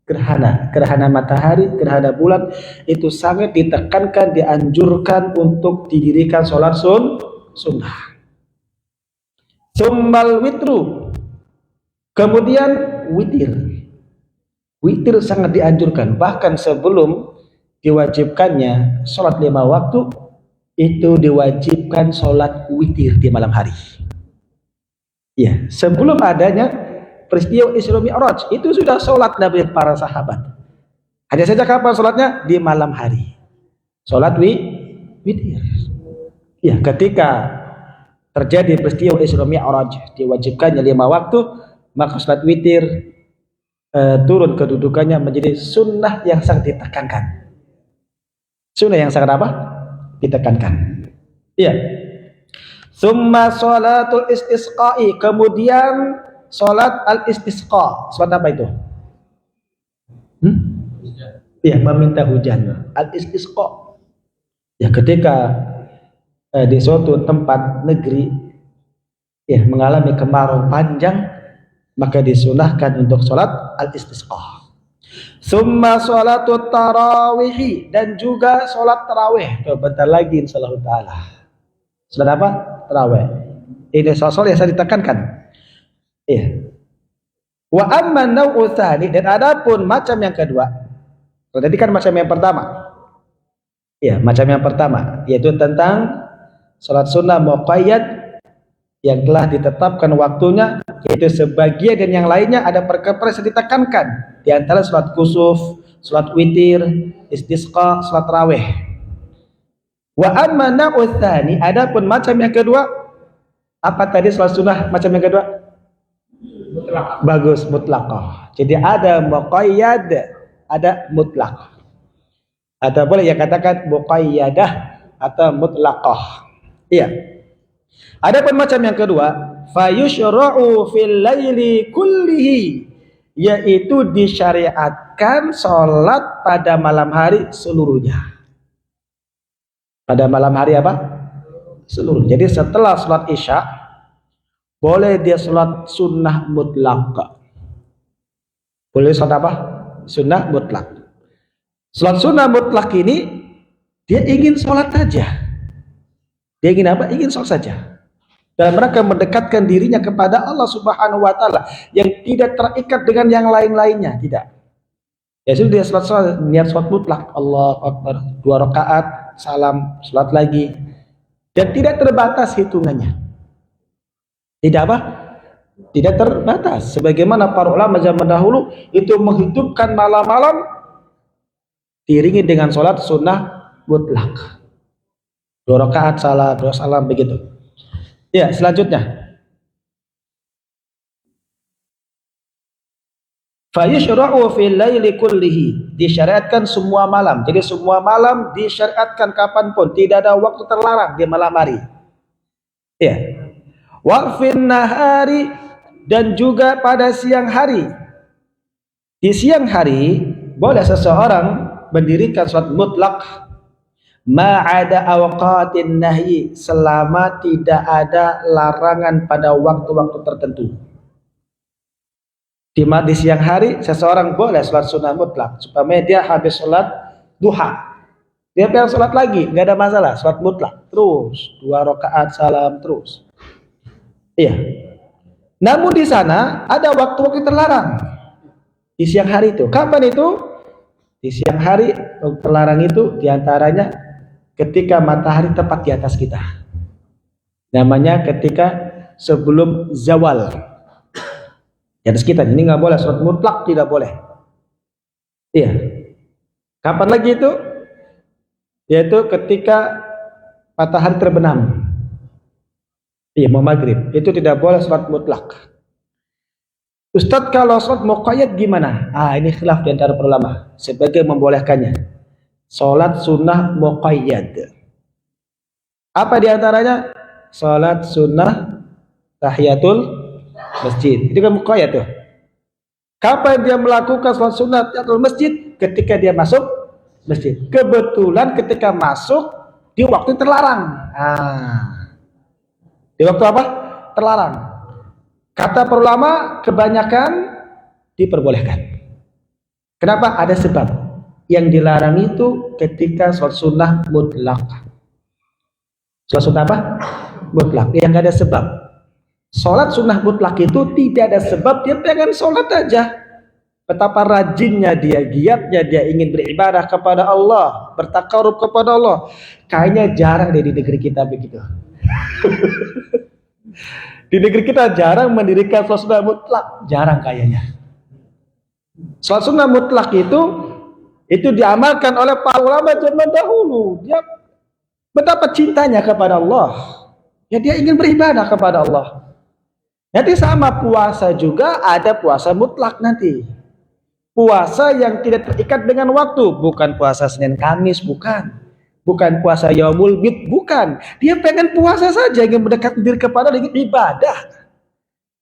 Speaker 2: Gerhana matahari, gerhana bulan, itu sangat ditekankan, dianjurkan untuk didirikan sholat sunnah. Summal witru, kemudian witir. Witir sangat dianjurkan, bahkan sebelum diwajibkannya sholat 5 waktu, itu diwajibkan sholat witir di malam hari. Ya, sebelum adanya peristiwa Isra Mi'raj, itu sudah sholat Nabi para sahabat. Hanya saja kapan sholatnya? Di malam hari. Sholat witir. Ya, ketika terjadi peristiwa Isra Mi'raj, diwajibkannya 5 waktu, maka sholat witir turun kedudukannya menjadi sunnah yang sangat ditekankan. Sunnah yang sangat apa? Ditekankan. Iya. Summa sholatul istisqa'i, kemudian sholat al-istisqa. Sholat apa itu? Iya, meminta hujan. Al-istisqa. Ya, ketika di suatu tempat negeri mengalami kemarau panjang, maka disunahkan untuk sholat al-istisqa. Summa sholatut tarawih, dan juga sholat tarawih. Tuh, bentar lagi insyaallah taala. Sholat apa? Tarawih. Ini soal yang saya ditekankan. Iya. Wa amma nau'u tsani, dan adapun macam yang kedua. Tadi kan macam yang pertama. Iya, macam yang pertama yaitu tentang sholat sunnah muqayyad yang telah ditetapkan waktunya, yaitu sebagian dan yang lainnya ada perkara yang ditekankan, di antara sholat kusuf, sholat witir, istisqa, sholat tarawih. Wa amma nau'u tsani, adapun macam yang kedua, apa tadi sholat sunnah macam yang kedua? Mutlaq. Bagus, mutlaqah. Jadi ada muqayyad, ada mutlaq. Atau boleh ya katakan muqayyadah atau mutlaqah. Iya. Adapun macam yang kedua, fayushra'u fil laili kullihi, yaitu disyariatkan sholat pada malam hari seluruhnya. Pada malam hari apa? Seluruh. Jadi setelah sholat isya, boleh dia sholat sunnah mutlak. Boleh sholat apa? Sunnah mutlak. Sholat sunnah mutlak ini, dia ingin sholat saja. Dia ingin apa? Ingin sholat saja. Dalam rangka mendekatkan dirinya kepada Allah Subhanahu wa Ta'ala, yang tidak terikat dengan yang lain-lainnya, tidak. Ya sudah, dia sholat niat sholat mutlak, Allahu Akbar, 2 rakaat, salam, sholat lagi, dan tidak terbatas hitungannya. Tidak apa? Tidak terbatas. Sebagaimana para ulama zaman dahulu itu menghidupkan malam-malam diiringi dengan sholat sunnah mutlak, 2 rakaat, salam, 2 salam, begitu. Ya, selanjutnya. Fayushra'u fil laili kullihi, disyariatkan semua malam. Jadi semua malam disyariatkan kapanpun, tidak ada waktu terlarang di malam hari. Ya. Wa fin nahari, dan juga pada siang hari. Di siang hari boleh seseorang mendirikan sholat mutlak ma'ada awqatin nahyi, selama tidak ada larangan pada waktu-waktu tertentu. Di siang hari seseorang boleh sholat sunnah mutlak, supaya dia habis sholat duha, dia pengen sholat lagi, nggak ada masalah, sholat mutlak terus, 2 rakaat salam terus. Iya. Namun di sana ada waktu-waktu terlarang di siang hari itu. Kapan itu? Di siang hari terlarang itu diantaranya ketika matahari tepat di atas kita, namanya ketika sebelum zawal di atas kita. Ini nggak boleh, sholat mutlak tidak boleh. Iya. Kapan lagi itu? Yaitu ketika matahari terbenam. Iya, mau maghrib, itu tidak boleh sholat mutlak. Ustadz, kalau sholat muqayyad gimana? Ini khilaf di antara para ulama sebagai membolehkannya. Sholat sunnah muqayyad, apa diantaranya? Sholat sunnah tahiyatul masjid, itu kan muqayyad tuh. Kapan dia melakukan sholat sunnah tahiyatul masjid? Ketika dia masuk masjid. Kebetulan ketika masuk di waktu terlarang. Di waktu apa? Terlarang. Kata para ulama kebanyakan diperbolehkan. Kenapa? Ada sebab. Yang dilarang itu ketika sholat sunnah mutlak. Sholat sunnah apa? Mutlak. Yang nggak ada sebab. Sholat sunnah mutlak itu tidak ada sebab, dia pengen sholat aja. Betapa rajinnya dia, giatnya dia ingin beribadah kepada Allah, bertakarub kepada Allah. Kayaknya jarang deh di negeri kita begitu. Di negeri kita jarang mendirikan sholat sunnah mutlak, jarang kayaknya. Sholat sunnah mutlak itu diamalkan oleh para ulama zaman dahulu. Dia betapa cintanya kepada Allah, ya dia ingin beribadah kepada Allah. Nanti sama puasa juga, ada puasa mutlak nanti. Puasa yang tidak terikat dengan waktu, bukan puasa Senin Kamis, bukan puasa Yaumul Bid, bukan. Dia pengen puasa saja, ingin mendekat diri kepada Allah, ingin ibadah,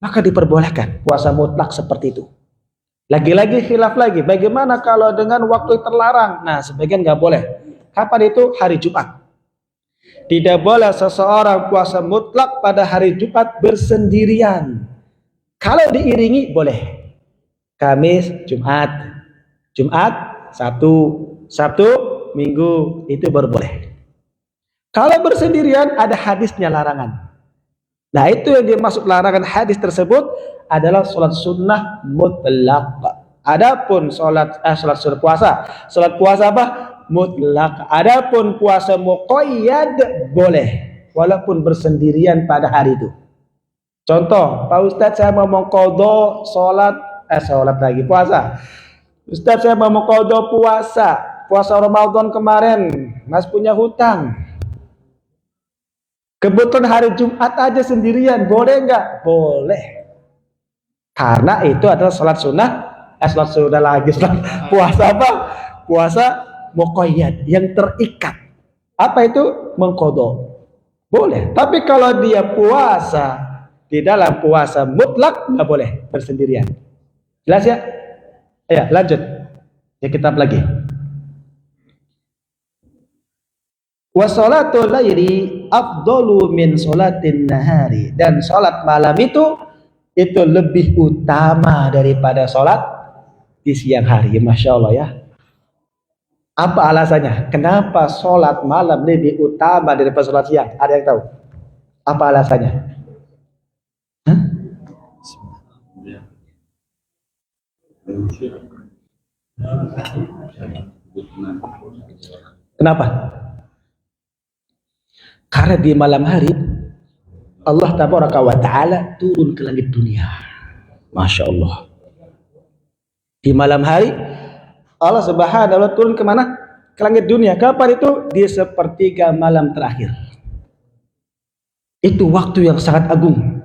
Speaker 2: maka diperbolehkan puasa mutlak seperti itu. Lagi-lagi khilaf lagi, bagaimana kalau dengan waktu terlarang? Nah, sebagian nggak boleh. Kapan itu? Hari Jumat. Tidak boleh seseorang puasa mutlak pada hari Jumat bersendirian. Kalau diiringi boleh. Kamis, Jumat, Jumat, Sabtu, Minggu, itu baru boleh. Kalau bersendirian ada hadisnya larangan. Nah, itu yang dimaksud larangan hadis tersebut adalah sholat sunnah mutlak. Adapun sholat sunnah puasa, sholat puasa apa? Mutlak. Adapun puasa muqayyad boleh, walaupun bersendirian pada hari itu. Contoh, Pak Ustadz saya mau mengqadha sholat lagi puasa. Ustadz saya mau mengqadha puasa Ramadan kemarin, Mas punya hutang. Kebetulan hari Jumat aja sendirian, boleh nggak? Boleh. Karena itu adalah sholat puasa apa? Puasa muqayyad, yang terikat. Apa itu? Mengqadha. Boleh. Tapi kalau dia puasa di dalam puasa mutlak, nggak boleh bersendirian. Jelas ya? Ya, lanjut. Ya, kitab lagi. Wa sholatul laili afdalu min sholatin nahari, dan sholat malam itu lebih utama daripada sholat di siang hari. Masya Allah ya. Apa alasannya? Kenapa sholat malam lebih utama daripada sholat siang? Ada yang tahu? Apa alasannya? Hah? Kenapa? Karena di malam hari Allah tabaraka wa ta'ala turun ke langit dunia. Masya Allah. Di malam hari Allah subhanahu wa ta'ala turun kemana? Ke langit dunia. Kapan itu? Di sepertiga malam terakhir. Itu waktu yang sangat agung.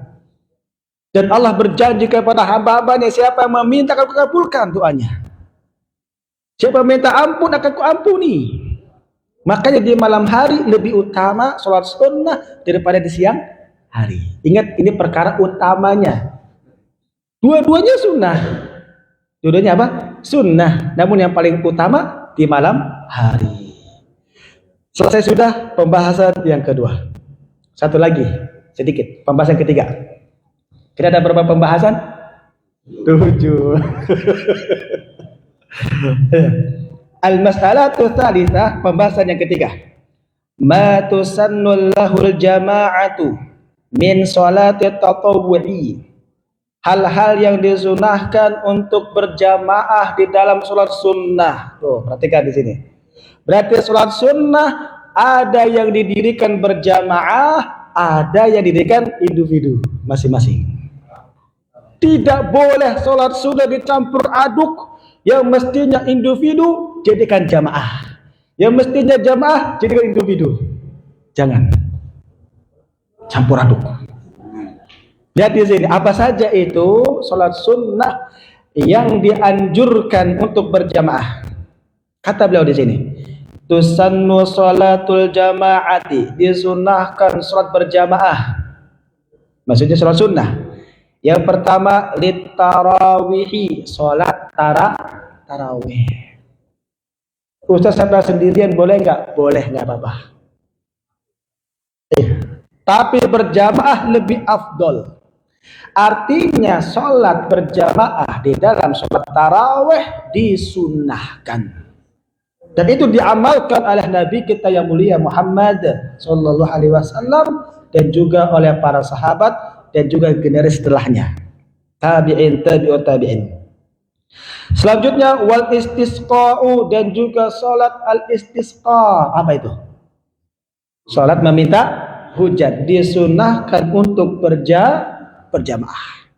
Speaker 2: Dan Allah berjanji kepada hamba-hambanya, siapa yang meminta akan kukabulkan doanya. Siapa yang minta ampun akan kuampuni. Makanya di malam hari lebih utama sholat sunnah daripada di siang hari. Ingat, ini perkara utamanya. Dua-duanya sunnah. Dua-duanya apa? Sunnah. Namun yang paling utama di malam hari. Selesai sudah pembahasan yang kedua. Satu lagi, sedikit. Pembahasan ketiga. Kita ada berapa pembahasan? 7. Al-mas'alatu tsalitsah, pembahasan yang ketiga. Ma tusannul lahul jama'atu min sholati tatawwu'i. Hal-hal yang disunahkan untuk berjamaah di dalam sholat sunnah. Tuh, perhatikan di sini. Berarti sholat sunnah ada yang didirikan berjamaah, ada yang didirikan individu masing-masing. Tidak boleh sholat sunnah dicampur aduk. Yang mestinya individu jadikan jamaah, yang mestinya jamaah jadikan individu. Jangan campur aduk. Lihat di sini apa saja itu sholat sunnah yang dianjurkan untuk berjamaah. Kata beliau di sini, tusannu sholatul jamaati, disunahkan sholat berjamaah. Maksudnya sholat sunnah. Yang pertama litarawihi, sholat tarawih. Ustaz sampai sendirian boleh nggak? Boleh, nggak apa-apa. Tapi berjamaah lebih afdol. Artinya sholat berjamaah di dalam sholat tarawih disunnahkan. Dan itu diamalkan oleh Nabi kita yang mulia Muhammad Sallallahu Alaihi Wasallam dan juga oleh para sahabat dan juga generasi setelahnya, tabi'in, tabi'ut tabi'in. Selanjutnya wal istisqa'u, dan juga salat al istisqa. Apa itu? Salat meminta hujan, disunahkan untuk berjamaah.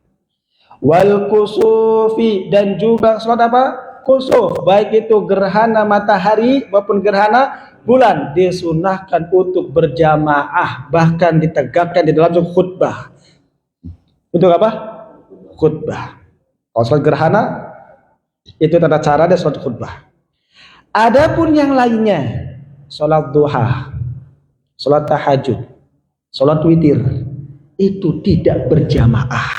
Speaker 2: Wal kusufi, dan juga salat apa? Kusuf, baik itu gerhana matahari maupun gerhana bulan, disunahkan untuk berjamaah, bahkan ditegakkan di dalam khutbah. Untuk apa? Khutbah. Kalau sholat gerhana itu tata cara dan sholat khutbah. Adapun yang lainnya, sholat duha, sholat tahajud, sholat witir, itu tidak berjamaah.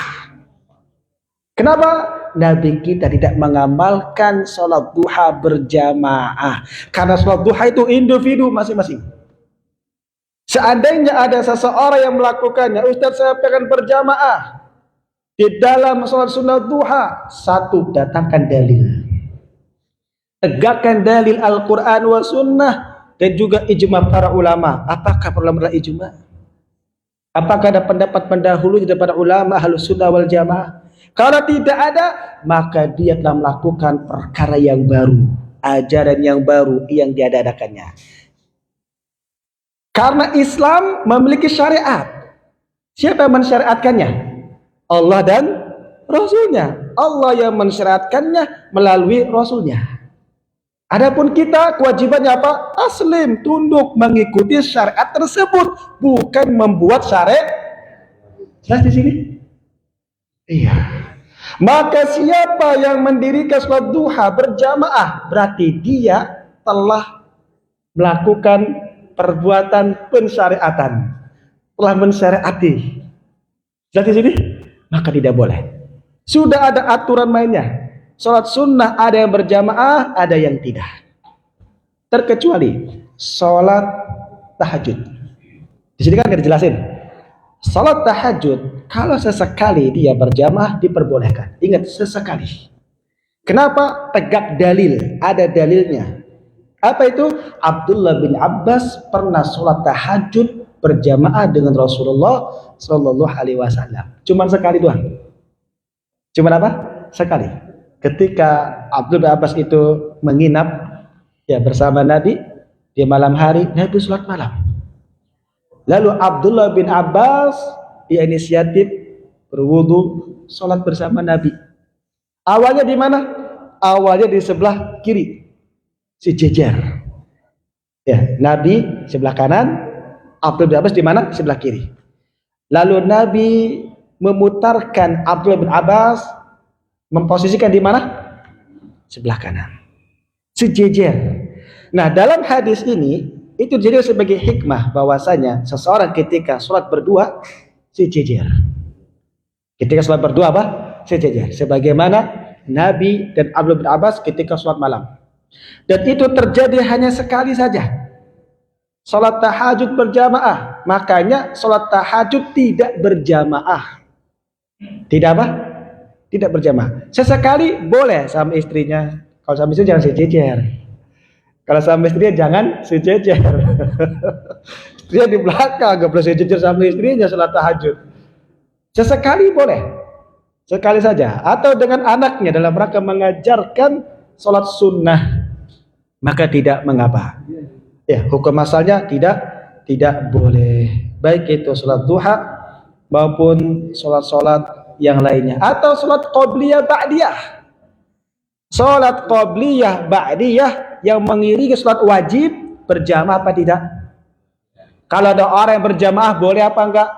Speaker 2: Kenapa? Nabi kita tidak mengamalkan sholat duha berjamaah. Karena sholat duha itu individu masing-masing. Seandainya ada seseorang yang melakukannya, Ustaz saya pengen berjamaah di dalam sholat sunnah duha, satu, datangkan dalil. Tegakkan dalil Al-Quran wa sunnah dan juga ijma para ulama. Apakah para ulama adalah ijma? Apakah ada pendapat pendahulu dari para ulama Ahlus Sunnah wal Jamaah? Kalau tidak ada, maka dia telah melakukan perkara yang baru, ajaran yang baru yang diadakannya. Karena Islam memiliki syariat. Siapa yang mensyariatkannya? Allah dan Rasulnya. Allah yang mensyariatkannya melalui Rasulnya. Adapun kita kewajibannya apa? Taslim, tunduk, mengikuti syariat tersebut, bukan membuat syariat. Jelas di sini? Iya. Maka siapa yang mendirikan salat duha berjamaah, berarti dia telah melakukan perbuatan pensyariatan, telah mensyariati. Jelas di sini? Maka tidak boleh. Sudah ada aturan mainnya. Salat sunnah ada yang berjamaah, ada yang tidak. Terkecuali salat tahajud. Di sini kan nggak dijelasin. Salat tahajud kalau sesekali dia berjamaah diperbolehkan. Ingat, sesekali. Kenapa? Tegak dalil, ada dalilnya. Apa itu? Abdullah bin Abbas pernah salat tahajud berjamaah dengan Rasulullah Shallallahu Alaihi Wasallam. Cuman sekali doang. Cuman apa? Sekali. Ketika Abdullah bin Abbas itu menginap ya bersama Nabi di malam hari, Nabi sholat malam. Lalu Abdullah bin Abbas dia inisiatif berwudu sholat bersama Nabi. Awalnya di mana? Awalnya di sebelah kiri, sejajar. Ya, Nabi sebelah kanan, Abdullah bin Abbas di mana? Sebelah kiri. Lalu Nabi memutarkan Abdullah bin Abbas, memposisikan di mana? Sebelah kanan. Sejajar. Nah, dalam hadis ini itu jadi sebagai hikmah bahwasanya seseorang ketika sholat berdua sejajar. Ketika sholat berdua apa? Sejajar. Sebagaimana Nabi dan Abdullah bin Abbas ketika sholat malam. Dan itu terjadi hanya sekali saja. Sholat tahajud berjamaah. Makanya sholat tahajud tidak berjamaah. Tidak apa? Tidak berjamaah. Sesekali boleh sama istrinya. Kalau sama istri jangan sejajar. Kalau sama istrinya jangan sejajar. Istrinya di belakang, gak boleh sejajar sama istrinya salat tahajud. Sesekali boleh. Sekali saja. Atau dengan anaknya dalam rangka mengajarkan salat sunnah. Maka tidak mengapa. Ya, hukum asalnya tidak boleh. Baik itu salat duha maupun salat-salat yang lainnya, atau salat qabliyah ba'diyah. Salat qabliyah ba'diyah yang mengiringi salat wajib berjamaah apa tidak? Kalau ada orang yang berjamaah boleh apa enggak?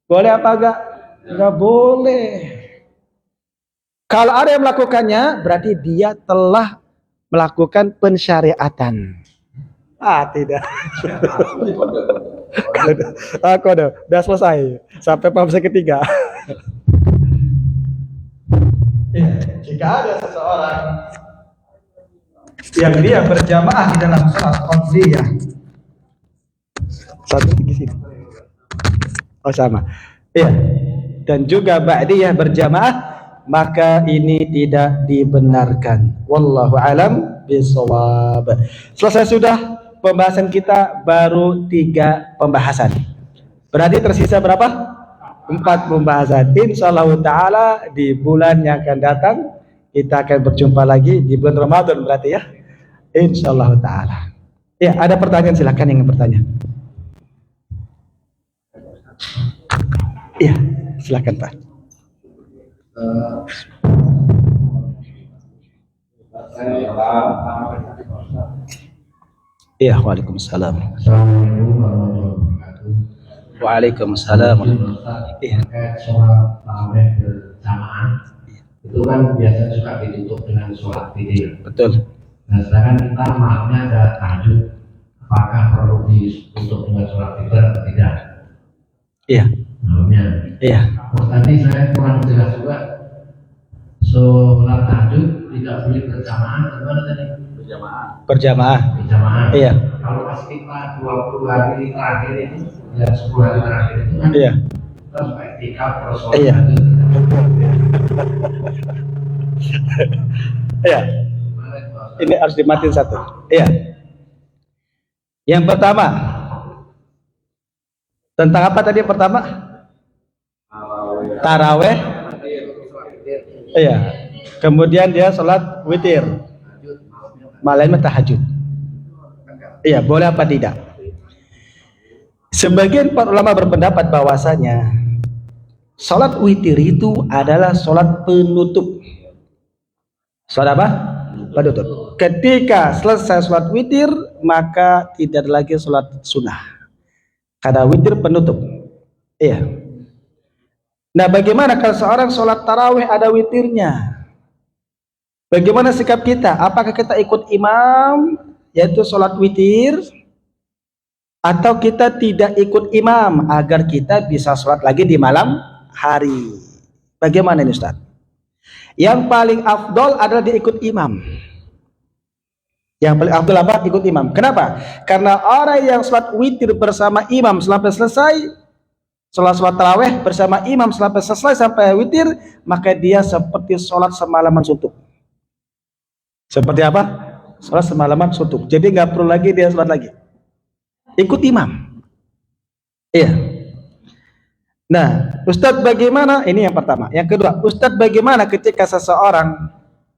Speaker 2: Boleh apa enggak? Enggak boleh. Kalau ada yang melakukannya berarti dia telah melakukan pensyariatan. Tidak. Aku udah selesai sampai fase ketiga. Ya, jika ada seseorang yang dia berjamaah di dalam salat qabliyah, satu di sini. Oh sama. Iya. Dan juga ba'diyah berjamaah, maka ini tidak dibenarkan. Wallahu alam bishawab. Selesai sudah pembahasan kita, baru 3 pembahasan. Berarti tersisa berapa? 4 pembahasan. Insyaallah ta'ala di bulan yang akan datang kita akan berjumpa lagi di bulan Ramadan berarti ya. Insyaallah ta'ala. Ya, ada pertanyaan, silakan yang bertanya. Iya, silakan Pak. Iya, waalaikumsalam.
Speaker 1: Assalamualaikum warahmatullahi wabarakatuh.
Speaker 2: Waalaikumsalam.
Speaker 1: Iya. Sholat tarawih berjamaah itu kan biasa juga ditutup dengan sholat witir.
Speaker 2: Betul.
Speaker 1: Nah, sedangkan kita malamnya ada tahajud, apakah perlu ditutup dengan sholat witir atau tidak?
Speaker 2: Iya.
Speaker 1: Malamnya.
Speaker 2: Iya.
Speaker 1: Terus tadi saya kurang jelas juga, sholat tahajud tidak boleh berjamaah, gimana tadi?
Speaker 2: Berjamaah.
Speaker 1: Berjamaah.
Speaker 2: Iya.
Speaker 1: Kalau pas kita 20 hari terakhir itu, ya 10 hari terakhir itu kan,
Speaker 2: Iya.
Speaker 1: kita suka iktikaf terus sholat.
Speaker 2: Iya.
Speaker 1: tahajud.
Speaker 2: Iya.
Speaker 1: Gimana itu, Pak?
Speaker 2: Ini harus dimatiin satu. Iya. Yang pertama, tentang apa tadi yang pertama? Taraweh. Iya. Kemudian dia sholat witir. Malamnya tahajud. Iya, boleh apa tidak? Sebagian para ulama berpendapat bahwasanya sholat witir itu adalah sholat penutup. Sholat apa? Penutup. Ketika selesai sholat witir, maka tidak ada lagi sholat sunnah. Karena witir penutup. Iya. Nah, bagaimana kalau seorang sholat tarawih ada witirnya? Bagaimana sikap kita? Apakah kita ikut imam, yaitu sholat witir, atau kita tidak ikut imam agar kita bisa sholat lagi di malam hari? Bagaimana ini Ustaz? Yang paling afdol adalah dia ikut imam. Yang paling afdol apa? Ikut imam. Kenapa? Karena orang yang sholat witir bersama imam sampai selesai, sholat tarawih bersama imam sampai selesai sampai witir, maka dia seperti sholat semalaman suntuk. Seperti apa? Sholat semalaman suntuk. Jadi nggak perlu lagi dia sholat lagi. Ikut imam. Iya. Nah, Ustadz bagaimana? Ini yang pertama. Yang kedua, Ustadz bagaimana ketika seseorang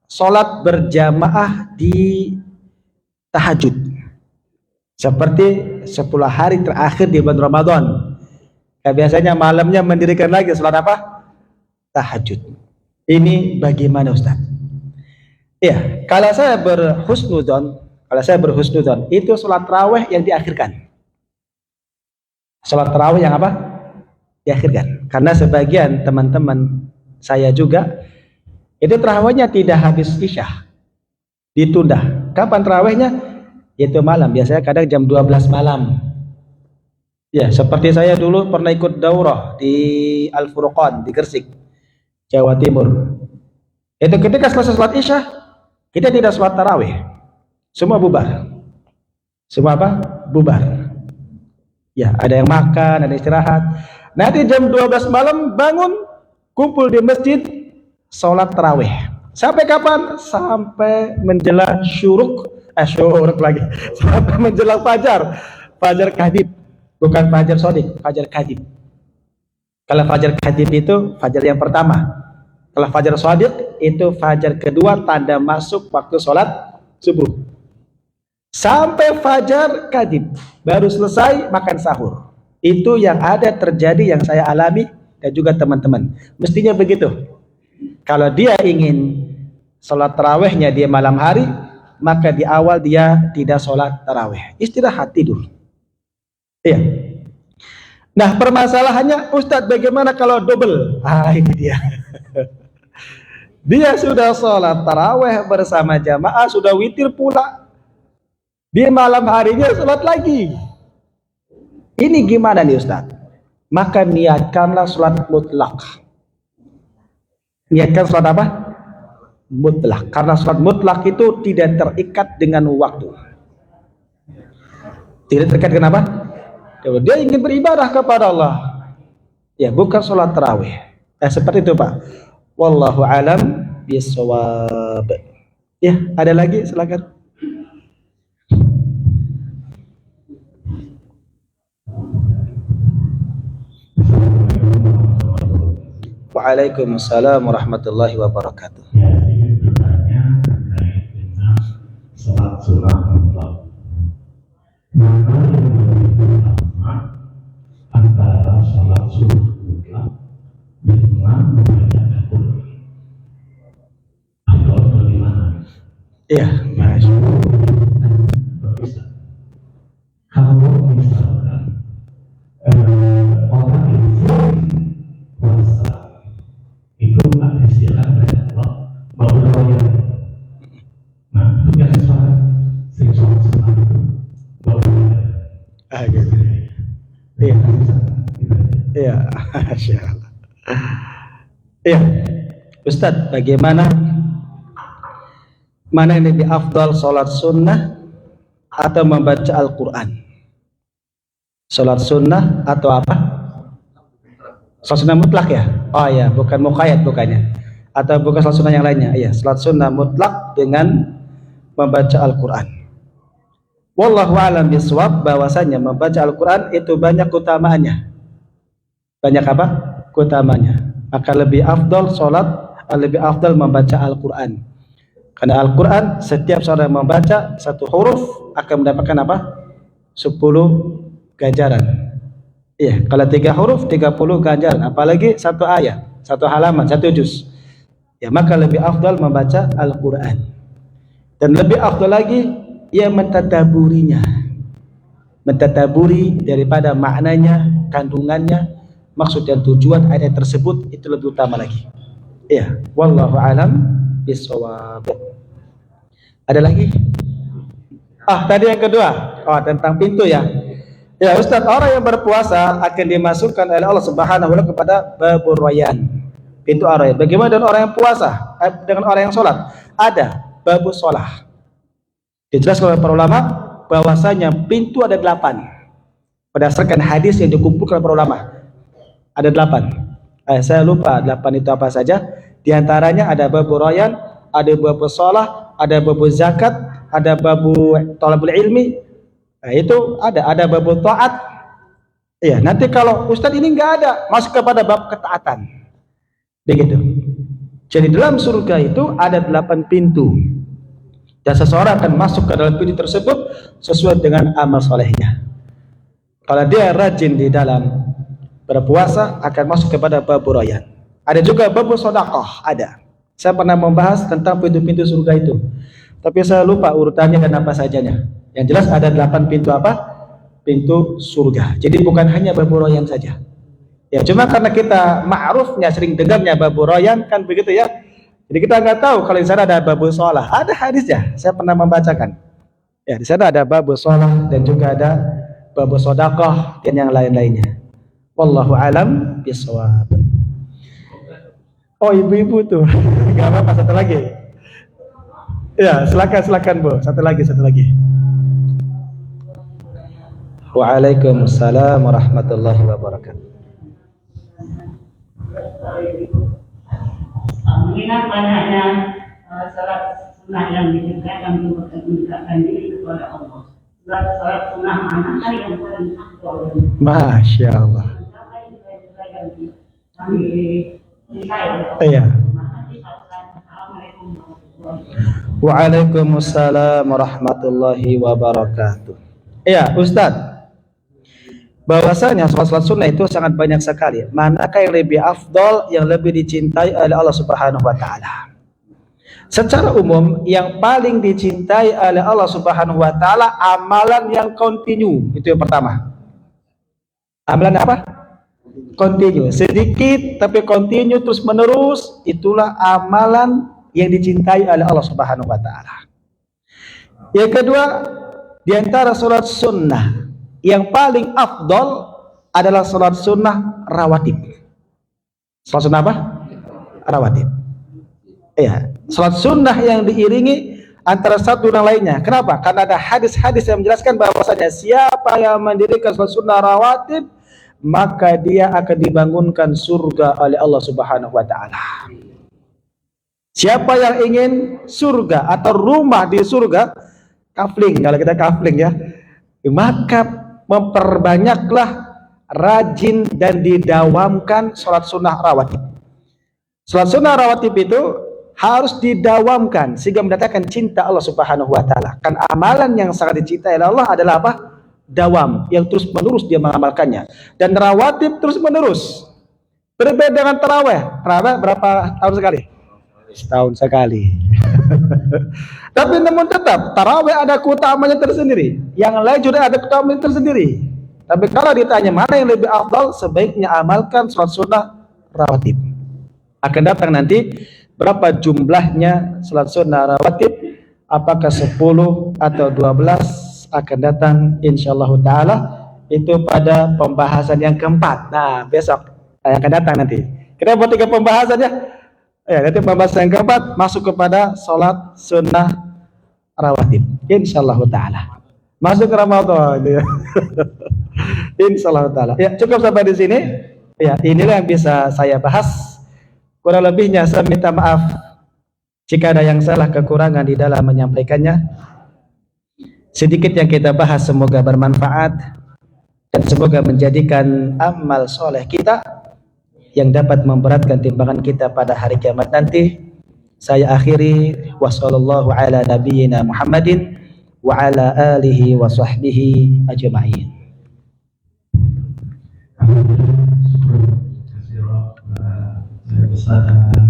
Speaker 2: sholat berjamaah di tahajud? Seperti 10 hari terakhir di bulan Ramadan. Nah, biasanya malamnya mendirikan lagi sholat apa? Tahajud. Ini bagaimana Ustadz? Iya, kalau saya berhusnudzon, itu sholat tarawih yang diakhirkan. Sholat tarawih yang apa? Diakhirkan. Karena sebagian teman-teman saya juga itu tarawihnya tidak habis isya, ditunda. Kapan tarawihnya? Itu malam, biasanya kadang jam 12 malam. Ya, seperti saya dulu pernah ikut daurah di Al-Furqan di Gresik, Jawa Timur. Itu ketika selesai sholat isya, kita tidak sholat tarawih, semua bubar. Semua apa? Bubar. Ya, ada yang makan, ada yang istirahat. Nanti jam 12 malam bangun, kumpul di masjid, sholat tarawih. Sampai kapan? Sampai menjelang syuruk lagi. Sampai menjelang fajar. Fajar kadib, bukan fajar sodik, fajar kadib. Kalau fajar kadib itu fajar yang pertama. Kalau fajar sodik itu fajar kedua, tanda masuk waktu sholat subuh. Sampai fajar kadib baru selesai makan sahur. Itu yang ada terjadi, yang saya alami dan juga teman-teman. Mestinya begitu. Kalau dia ingin sholat tarawihnya di malam hari, maka di awal dia tidak sholat tarawih, istirahat tidur. Iya. Nah, permasalahannya, Ustadz bagaimana kalau double? Ini dia. Dia sudah sholat tarawih bersama jamaah, sudah witir pula, di malam harinya sholat lagi. Ini gimana nih Ustaz? Maka niatkanlah sholat mutlak. Niatkan sholat apa? Mutlak. Karena sholat mutlak itu tidak terikat dengan waktu. Tidak terikat dengan apa? Dia ingin beribadah kepada Allah, ya bukan sholat tarawih. Seperti itu Pak. Wallahu alam bisawab. Ya, ada lagi, silakan. Waalaikumsalam warahmatullahi wabarakatuh.
Speaker 1: Ya, ingin bertanya terkait dengan sholat sunnah mutlak. Maka yang lebih utama antara sholat sunnah mutlak dengan membaca Al-Quran. Atau bagaimana?
Speaker 2: Iya,
Speaker 1: kalau misalkan orang yang puasa itu ada istilah dari Allah bahwa nah itu kan sholat sunnah itu bahwa
Speaker 2: gitu. Iya. Iya, Masya Allah. Iya, Ustadz, bagaimana mana yang lebih afdal, sholat sunnah atau membaca Al-Quran? Sholat sunnah atau apa? Sholat sunnah mutlak ya? Oh ya, bukan muqayyad bukannya. Atau bukan sholat sunnah yang lainnya? Iya, sholat sunnah mutlak dengan membaca Al-Quran. Wallahu a'lam bishawab, bahwasanya membaca Al-Quran itu banyak keutamaannya. Banyak apa? Keutamaannya. Maka lebih afdal sholat, lebih afdal membaca Al-Quran. Karena Al-Quran setiap seorang yang membaca satu huruf akan mendapatkan apa? 10 ganjaran. Iya, kalau 3 huruf 30 ganjaran, apalagi satu ayat, satu halaman, satu juz. Ya, maka lebih afdal membaca Al-Quran. Dan lebih afdal lagi ia mentadaburinya. Mentadaburi daripada maknanya, kandungannya, maksud dan tujuan ayat tersebut, itu lebih utama lagi. Iya, wallahu alam bishawab. Ada lagi? Tadi yang kedua, tentang pintu ya. Ya Ustaz, orang yang berpuasa akan dimasukkan oleh Allah Subhanahu wa Ta'ala kepada babur rayyan, pintu ar-rayyan. Bagaimana dengan orang yang puasa? Dengan orang yang sholat? Ada babus sholah. Dijelaskan oleh para ulama bahwasanya pintu ada 8 berdasarkan hadis yang dikumpulkan oleh para ulama. Ada 8. Saya lupa 8 itu apa saja. Di antaranya ada babur rayyan, ada babus sholah, ada babus zakat, ada babu thalabul ilmi. Nah, itu ada bab taat. Iya, nanti kalau Ustadz ini enggak ada, masuk kepada bab ketaatan. Begitu. Jadi dalam surga itu ada 8 pintu. Dan seseorang akan masuk ke dalam pintu tersebut sesuai dengan amal solehnya. Kalau dia rajin di dalam berpuasa akan masuk kepada babur rayyan. Ada juga babur sedekah, ada. Saya pernah membahas tentang pintu-pintu surga itu. Tapi saya lupa urutannya dan apa sajanya. Yang jelas ada 8 pintu apa? Pintu surga. Jadi bukan hanya babur rayyan saja. Ya, cuma karena kita ma'rufnya sering dengarnya babur rayyan kan begitu ya. Jadi kita nggak tahu kalau di sana ada babur sholah. Ada hadisnya. Saya pernah membacakan. Ya, di sana ada babur sholah dan juga ada babur sedekah dan yang lain-lainnya. Wallahu alam bishawab. Oh, ibu-ibu tuh. Enggak apa-apa, satu lagi. Ya, silakan Bu. Satu lagi. Waalaikumsalam warahmatullahi wabarakatuh.
Speaker 3: Mengingat banyaknya salat sunnah yang dikerjakan untuk mendekatkan diri kepada Allah. Salat sunnah mana yang paling afdal?
Speaker 2: Masya Allah. Iya. Waalaikumsalam warahmatullahi wabarakatuh. Iya, Ustadz. Bahwasanya sholat sunnah itu sangat banyak sekali. Manakah yang lebih afdal, yang lebih dicintai oleh Allah Subhanahu wa Ta'ala? Secara umum, yang paling dicintai oleh Allah Subhanahu wa Ta'ala amalan yang kontinu. Itu yang pertama. Amalan apa? Kontinu. Sedikit tapi kontinu terus menerus. Itulah amalan yang dicintai oleh Allah Subhanahu wa Ta'ala. Yang kedua, di antara sholat sunnah yang paling afdol adalah sholat sunnah rawatib. Sholat sunnah apa? Rawatib. Iya, sholat sunnah yang diiringi antara satu dan lainnya. Kenapa? Karena ada hadis-hadis yang menjelaskan bahwasanya siapa yang mendirikan sholat sunnah rawatib, maka dia akan dibangunkan surga oleh Allah Subhanahu wa Ta'ala. Siapa yang ingin surga atau rumah di surga, kafling, kalau kita kafling ya, maka memperbanyaklah rajin dan didawamkan sholat sunnah rawatib. Sholat sunnah rawatib itu harus didawamkan sehingga mendatangkan cinta Allah Subhanahu wa Ta'ala. Kan amalan yang sangat dicintai oleh Allah adalah apa? Dawam, yang terus menerus dia mengamalkannya. Dan rawatib terus menerus. Berbeda dengan taraweh. Taraweh berapa tahun sekali? Setahun sekali. Tapi namun tetap tarawih ada keutamaannya tersendiri. Yang lain juga ada keutamaannya tersendiri. Tapi kalau ditanya mana yang lebih afdal, sebaiknya amalkan sholat sunnah rawatib. Akan datang nanti berapa jumlahnya sholat sunnah rawatib, apakah 10 atau 12 akan datang insyaallah ta'ala. Itu pada pembahasan yang keempat. Nah, besok yang akan datang nanti. Kita buat 3 pembahasan ya. Ya, nanti pembahasan yang keempat masuk kepada sholat sunnah rawatib insyaallah ta'ala. Masuk ke Ramadan ya. Insyaallah ta'ala. Ya, cukup sampai di sini. Ya, inilah yang bisa saya bahas. Kurang lebihnya saya minta maaf Jika ada yang salah kekurangan di dalam menyampaikannya, sedikit yang kita bahas semoga bermanfaat dan semoga menjadikan amal soleh kita yang dapat memberatkan timbangan kita pada hari kiamat nanti. Saya akhiri, wassallallahu ala nabiyyina Muhammadin wa ala alihi wa sahbihi ajma'in.
Speaker 1: Alhamdulillah, syukur kasih Ustaz